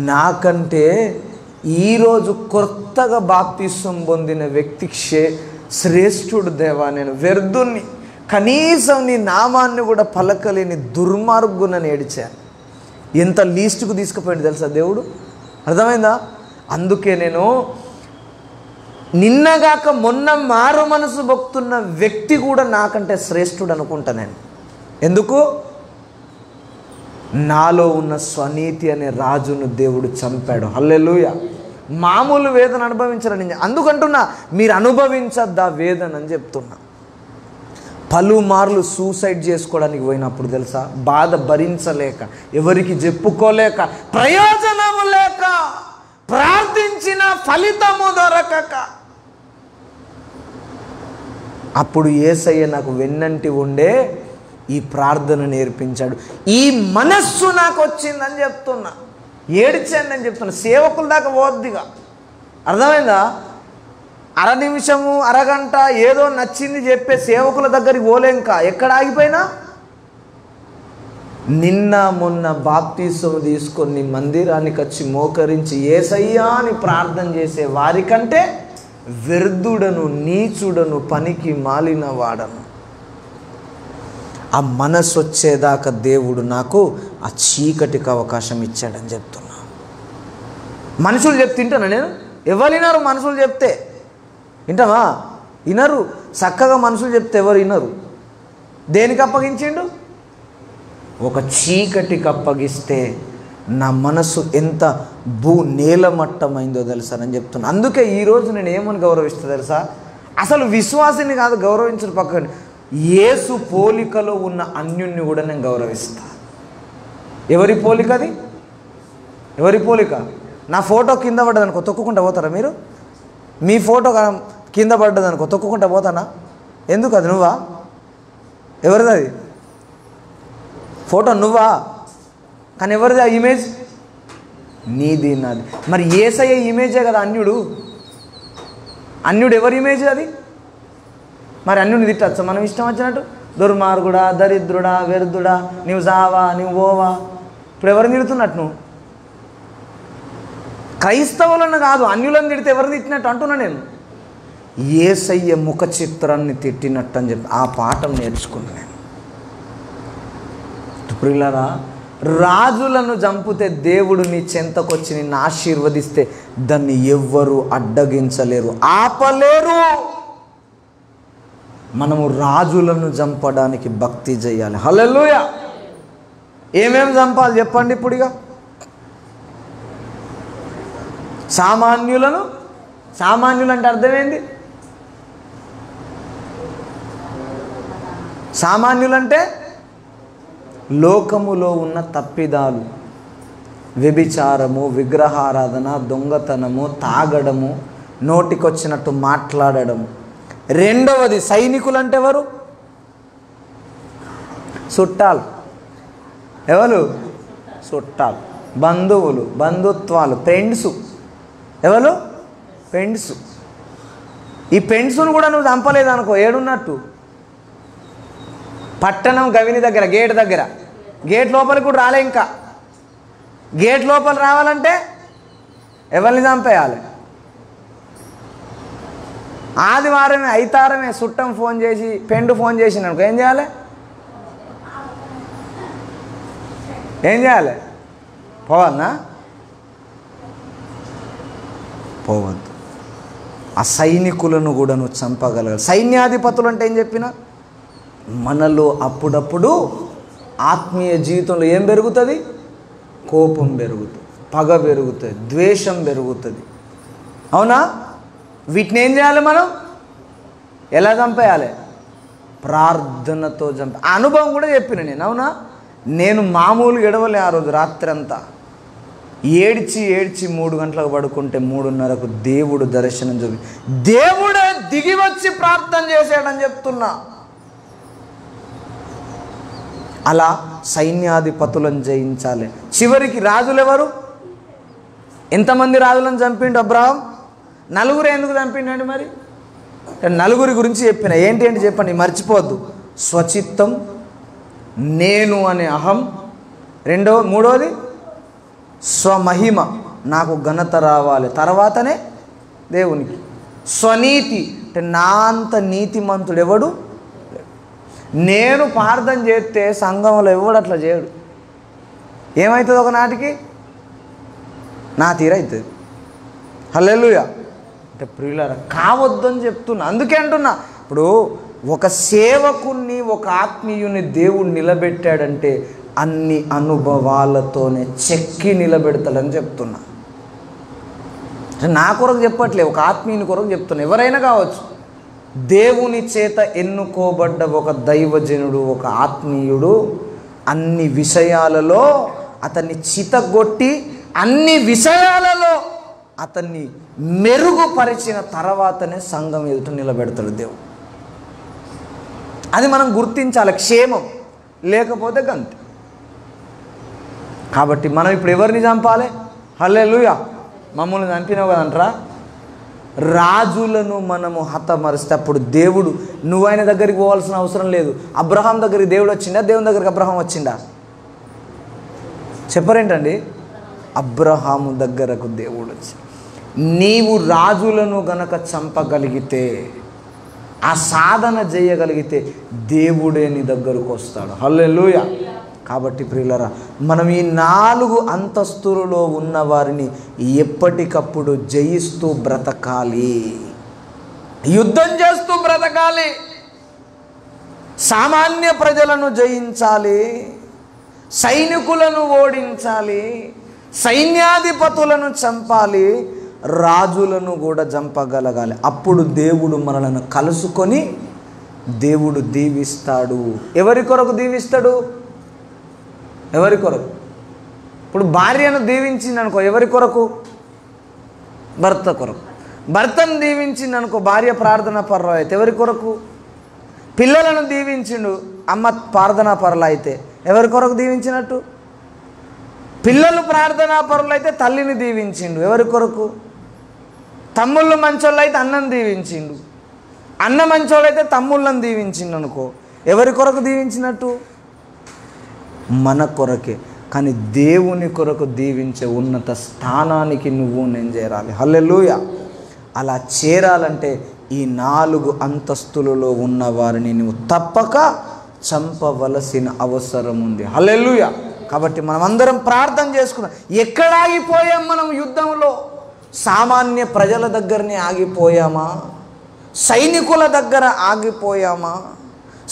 నాకంటే ఈరోజు కొత్తగా బాప్తిసం పొందిన వ్యక్తి శ్రేష్ఠుడు దేవా, నేను వ్యర్థుణ్ణి, కనీసం నీ నామాన్ని కూడా పలకలేని దుర్మార్గునని ఏడిచాను. ఎంత లీస్ట్కు తీసుకుపోయింది తెలుసా దేవుడు, అర్థమైందా? అందుకే నేను నిన్నగాక మొన్న మారు మనసు భక్తున్న వ్యక్తి కూడా నాకంటే శ్రేష్ఠుడు అనుకుంటా నేను. ఎందుకు? నాలో ఉన్న స్వనీతి అనే రాజును దేవుడు చంపాడు. హల్లెలూయా. మామూలు వేదన అనుభవించరని అందుకంటున్నా, మీరు అనుభవించద్దా వేదన అని చెప్తున్నా. పలుమార్లు సూసైడ్ చేసుకోవడానికి పోయినప్పుడు తెలుసా, బాధ భరించలేక, ఎవరికి చెప్పుకోలేక, ప్రయోజనము లేక, ప్రార్థించిన ఫలితము దొరకక, అప్పుడు యేసయ్య నాకు వెన్నంటి ఉండే ఈ ప్రార్థన నేర్పించాడు. ఈ మనస్సు నాకు వచ్చిందని చెప్తున్నా, ఏడ్చానని చెప్తున్నా. సేవకుల దాకా పోద్దిగా, అర్థమైందా? అర నిమిషము అరగంట ఏదో నచ్చింది చెప్పే సేవకుల దగ్గరికి పోలేంకా. ఎక్కడ ఆగిపోయినా? నిన్న మొన్న బాప్తీసం తీసుకొని మందిరానికి వచ్చి మోకరించి యేసయ్యా అని ప్రార్థన చేసే వారికంటే వ్యర్థుడను, నీచుడను, పనికి మాలిన వాడను. ఆ మనసు వచ్చేదాకా దేవుడు నాకు ఆ చీకటికి అవకాశం ఇచ్చాడని చెప్తున్నా. మనుషులు చెప్తే వింటానా నేను? ఎవరు వినరు మనుషులు చెప్తే, వింటావా? వినరు. చక్కగా మనుషులు చెప్తే ఎవరు వినరు. దేనికి అప్పగించిండు? ఒక చీకటికి అప్పగిస్తే నా మనసు ఎంత నేలమట్టమైందో తెలుసానని చెప్తున్నా. అందుకే ఈరోజు నేను ఏమని గౌరవిస్తా తెలుసా? అసలు విశ్వాసిని కాదు గౌరవించడం పక్కన, యేసు పోలికలో ఉన్న అన్యుణ్ణి కూడా నేను గౌరవిస్తా. ఎవరి పోలికది? ఎవరి పోలిక? నా ఫోటో కింద పడ్డదనుకో తొక్కుకుంటా పోతారా మీరు? మీ ఫోటో కింద పడ్డదనుకో తొక్కుకుంటా పోతానా? ఎందుకు? అది నువ్వా? ఎవరిది అది ఫోటో? నువ్వా? కానీ ఎవరిది ఆ ఇమేజ్? నీది, నాది. మరి యేసయ్య ఇమేజే కదా అన్యుడు. అన్యుడు ఎవరి ఇమేజ్ అది? మరి అన్యుడిని తిట్టచ్చా మనం ఇష్టం వచ్చినట్టు? దుర్మార్గుడా, దరిద్రుడా, వ్యర్థుడా, నువ్వు జావా, నువ్వు ఓవా. ఇప్పుడు ఎవరిని తిడుతున్నట్టు నువ్వు? క్రైస్తవులను కాదు, అన్యులను తిడితే ఎవరిని తిట్టినట్టు అంటున్నా నేను. యేసయ్య ముఖ చిత్రాన్ని తిట్టినట్టు అని చెప్పి ఆ పాఠం నేర్చుకున్నాను నేను. ప్రియులారా, రాజులను చంపితే దేవుడు నీ చెంతకొచ్చి నిన్ను ఆశీర్వదిస్తే దాన్ని ఎవ్వరూ అడ్డగించలేరు, ఆపలేరు. మనము రాజులను చంపడానికి భక్తి చేయాలి. హల్లెలూయా. ఏమేమి చంపాలి చెప్పండి ఇప్పుడు? ఇక సామాన్యులను, సామాన్యులు అంటే అర్థమైంది? సామాన్యులంటే లోకములో ఉన్న తప్పిదాలు, వ్యభిచారము, విగ్రహారాధన, దొంగతనము, తాగడము, నోటికొచ్చినట్టు మాట్లాడడం. రెండవది సైనికులు అంటే ఎవరు? చుట్టాలు. ఎవరు? చుట్టాలు, బంధువులు, బంధుత్వాలు, ఫ్రెండ్స్. ఎవరు? ఫ్రెండ్స్. ఈ ఫ్రెండ్స్ను కూడా నువ్వు చంపలేదనుకో, ఏడున్నట్టు? పట్టణం గవిని దగ్గర, గేట్ దగ్గర, గేట్ లోపలికి కూడా రాలే. ఇంకా గేట్ లోపల రావాలంటే ఎవరిని చంపేయాలి? ఆదివారమే, ఐతారమే చుట్టం ఫోన్ చేసి, పెండు ఫోన్ చేసినానుకో ఏం చేయాలి? ఏం చేయాలి? పోవాలనా? పోవద్దు. ఆ సైనికులను కూడా నువ్వు చంపగలగాలి. సైన్యాధిపతులు అంటే ఏం చెప్పినా, మనలో అప్పుడప్పుడు ఆత్మీయ జీవితంలో ఏం పెరుగుతుంది? కోపం పెరుగుతుంది, పగ పెరుగుతుంది, ద్వేషం పెరుగుతుంది. అవునా? వీటిని ఏం చేయాలి మనం? ఎలా చంపేయాలి? ప్రార్థనతో చంపే అనుభవం కూడా చెప్పిన నేను. అవునా? నేను మామూలుగా ఎడవలే ఆ రోజు రాత్రి అంతా. ఏడ్చి 3 గంటలకు పడుకుంటే 3:30కు దేవుడు దర్శనం చూపి, దేవుడే దిగి వచ్చి ప్రార్థన చేశాడని చెప్తున్నా. అలా సైన్యాధిపతులను జయించాలి. చివరికి రాజులు ఎవరు? ఎంతమంది రాజులను చంపిండు అబ్రహాం? 4 ఎందుకు చంపిండండి? మరి 4 గురించి చెప్పిన. ఏంటి ఏంటి చెప్పండి, మర్చిపోవద్దు. స్వచిత్తం, నేను అనే అహం, మూడవది స్వమహిమ, నాకు ఘనత రావాలి, తర్వాతనే దేవునికి. స్వనీతి అంటే నా అంత నీతిమంతుడు ఎవడు. నేను ప్రార్థన చేస్తే సంఘంలో ఎవడు అట్లా చేయడు. ఏమవుతుంది ఒకనాటికి? నా తీరవుతుంది. హల్లెలూయా. అంటే ప్రియులారా, కావద్దని చెప్తున్నా. అందుకే అంటున్నా, ఇప్పుడు ఒక సేవకుణ్ణి, ఒక ఆత్మీయుని దేవుడు నిలబెట్టాడంటే అన్ని అనుభవాలతోనే చెక్కి నిలబెడతాడని చెప్తున్నా. నా కొరకు చెప్పట్లే, ఒక ఆత్మీయుని కొరకు చెప్తున్నా. ఎవరైనా కావచ్చు, దేవుని చేత ఎన్నుకోబడ్డ ఒక దైవజనుడు, ఒక ఆత్మీయుడు అన్ని విషయాలలో అతన్ని చితగొట్టి, అన్ని విషయాలలో అతన్ని మెరుగుపరిచిన తర్వాతనే సంఘం ఎదుట నిలబెడతాడు దేవుడు. అది మనం గుర్తించాలి. క్షేమం లేకపోతే గంతే. కాబట్టి మనం ఇప్పుడు ఎవరిని చంపాలి? హల్లెలూయా. మమ్మల్ని చంపినావు కదంటరా. రాజులను మనము హతమరిస్తే అప్పుడు దేవుడు, నువ్వు ఆయన దగ్గరికి పోవాల్సిన అవసరం లేదు. అబ్రహాం దగ్గరికి దేవుడు వచ్చిండా? దేవుని దగ్గరికి అబ్రహాం వచ్చిండా? చెప్పరేంటండి? అబ్రహాము దగ్గరకు దేవుడు వచ్చి, నీవు రాజులను గనక చంపగలిగితే, ఆ సాధన చేయగలిగితే దేవుడే నీ దగ్గరకు వస్తాడు. హల్లెలూయా. కాబట్టి ప్రియులారా, మనం ఈ 4 అంతస్తులలో ఉన్న వారిని ఎప్పటికప్పుడు జయిస్తూ బ్రతకాలి, యుద్ధం చేస్తూ బ్రతకాలి. సామాన్య ప్రజలను జయించాలి, సైనికులను ఓడించాలి, సైన్యాధిపతులను చంపాలి, రాజులను కూడా చంపగలగాలి. అప్పుడు దేవుడు మనలను కలుసుకొని దేవుడు దీవిస్తాడు. ఎవరి కొరకు దీవిస్తాడు? ఎవరి కొరకు? ఇప్పుడు భార్యను దీవించింది అనుకో, ఎవరి కొరకు? భర్త కొరకు. భర్తను దీవించింది అనుకో, భార్య ప్రార్థనా పరులు అయితే ఎవరి కొరకు? పిల్లలను దీవించిండు, అమ్మ ప్రార్థనా పరులు అయితే ఎవరి కొరకు దీవించినట్టు? పిల్లలు ప్రార్థనా పరులు అయితే తల్లిని దీవించిండు, ఎవరి కొరకు? తమ్ముళ్ళు మంచోళ్ళు అయితే అన్నను దీవించిండు, అన్న మంచోళ్ళు అయితే తమ్ముళ్ళని దీవించిండు అనుకో, ఎవరి కొరకు దీవించినట్టు? మన కొరకే. కానీ దేవుని కొరకు దీవించే ఉన్నత స్థానానికి నువ్వు నేను చేరాలి. హల్లెలూయా. అలా చేరాలంటే ఈ 4 అంతస్తులలో ఉన్న వారిని నువ్వు తప్పక చంపవలసిన అవసరం ఉంది. హల్లెలూయా. కాబట్టి మనం అందరం ప్రార్థన చేసుకుందాం. ఎక్కడ ఆగిపోయాం మనం యుద్ధంలో? సామాన్య ప్రజల దగ్గరనే ఆగిపోయామా? సైనికుల దగ్గర ఆగిపోయామా?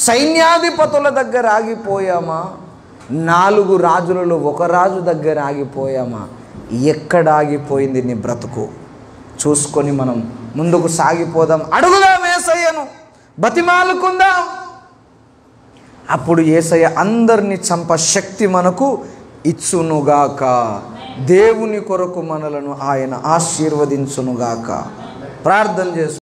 సైన్యాధిపతుల దగ్గర ఆగిపోయామా? 4 రాజులలో ఒక రాజు దగ్గర ఆగిపోయామా? ఎక్కడ ఆగిపోయింది నీ బ్రతుకు? చూసుకొని మనం ముందుకు సాగిపోదాం. అడుగుదాం యేసయ్యను, బతిమాలుకుందాం. అప్పుడు యేసయ్య అందరినీ చంప శక్తి మనకు ఇచ్చునుగాక. దేవుని కొరకు మనలను ఆయన ఆశీర్వదించునుగాక. ప్రార్థన చేసుకుందాం.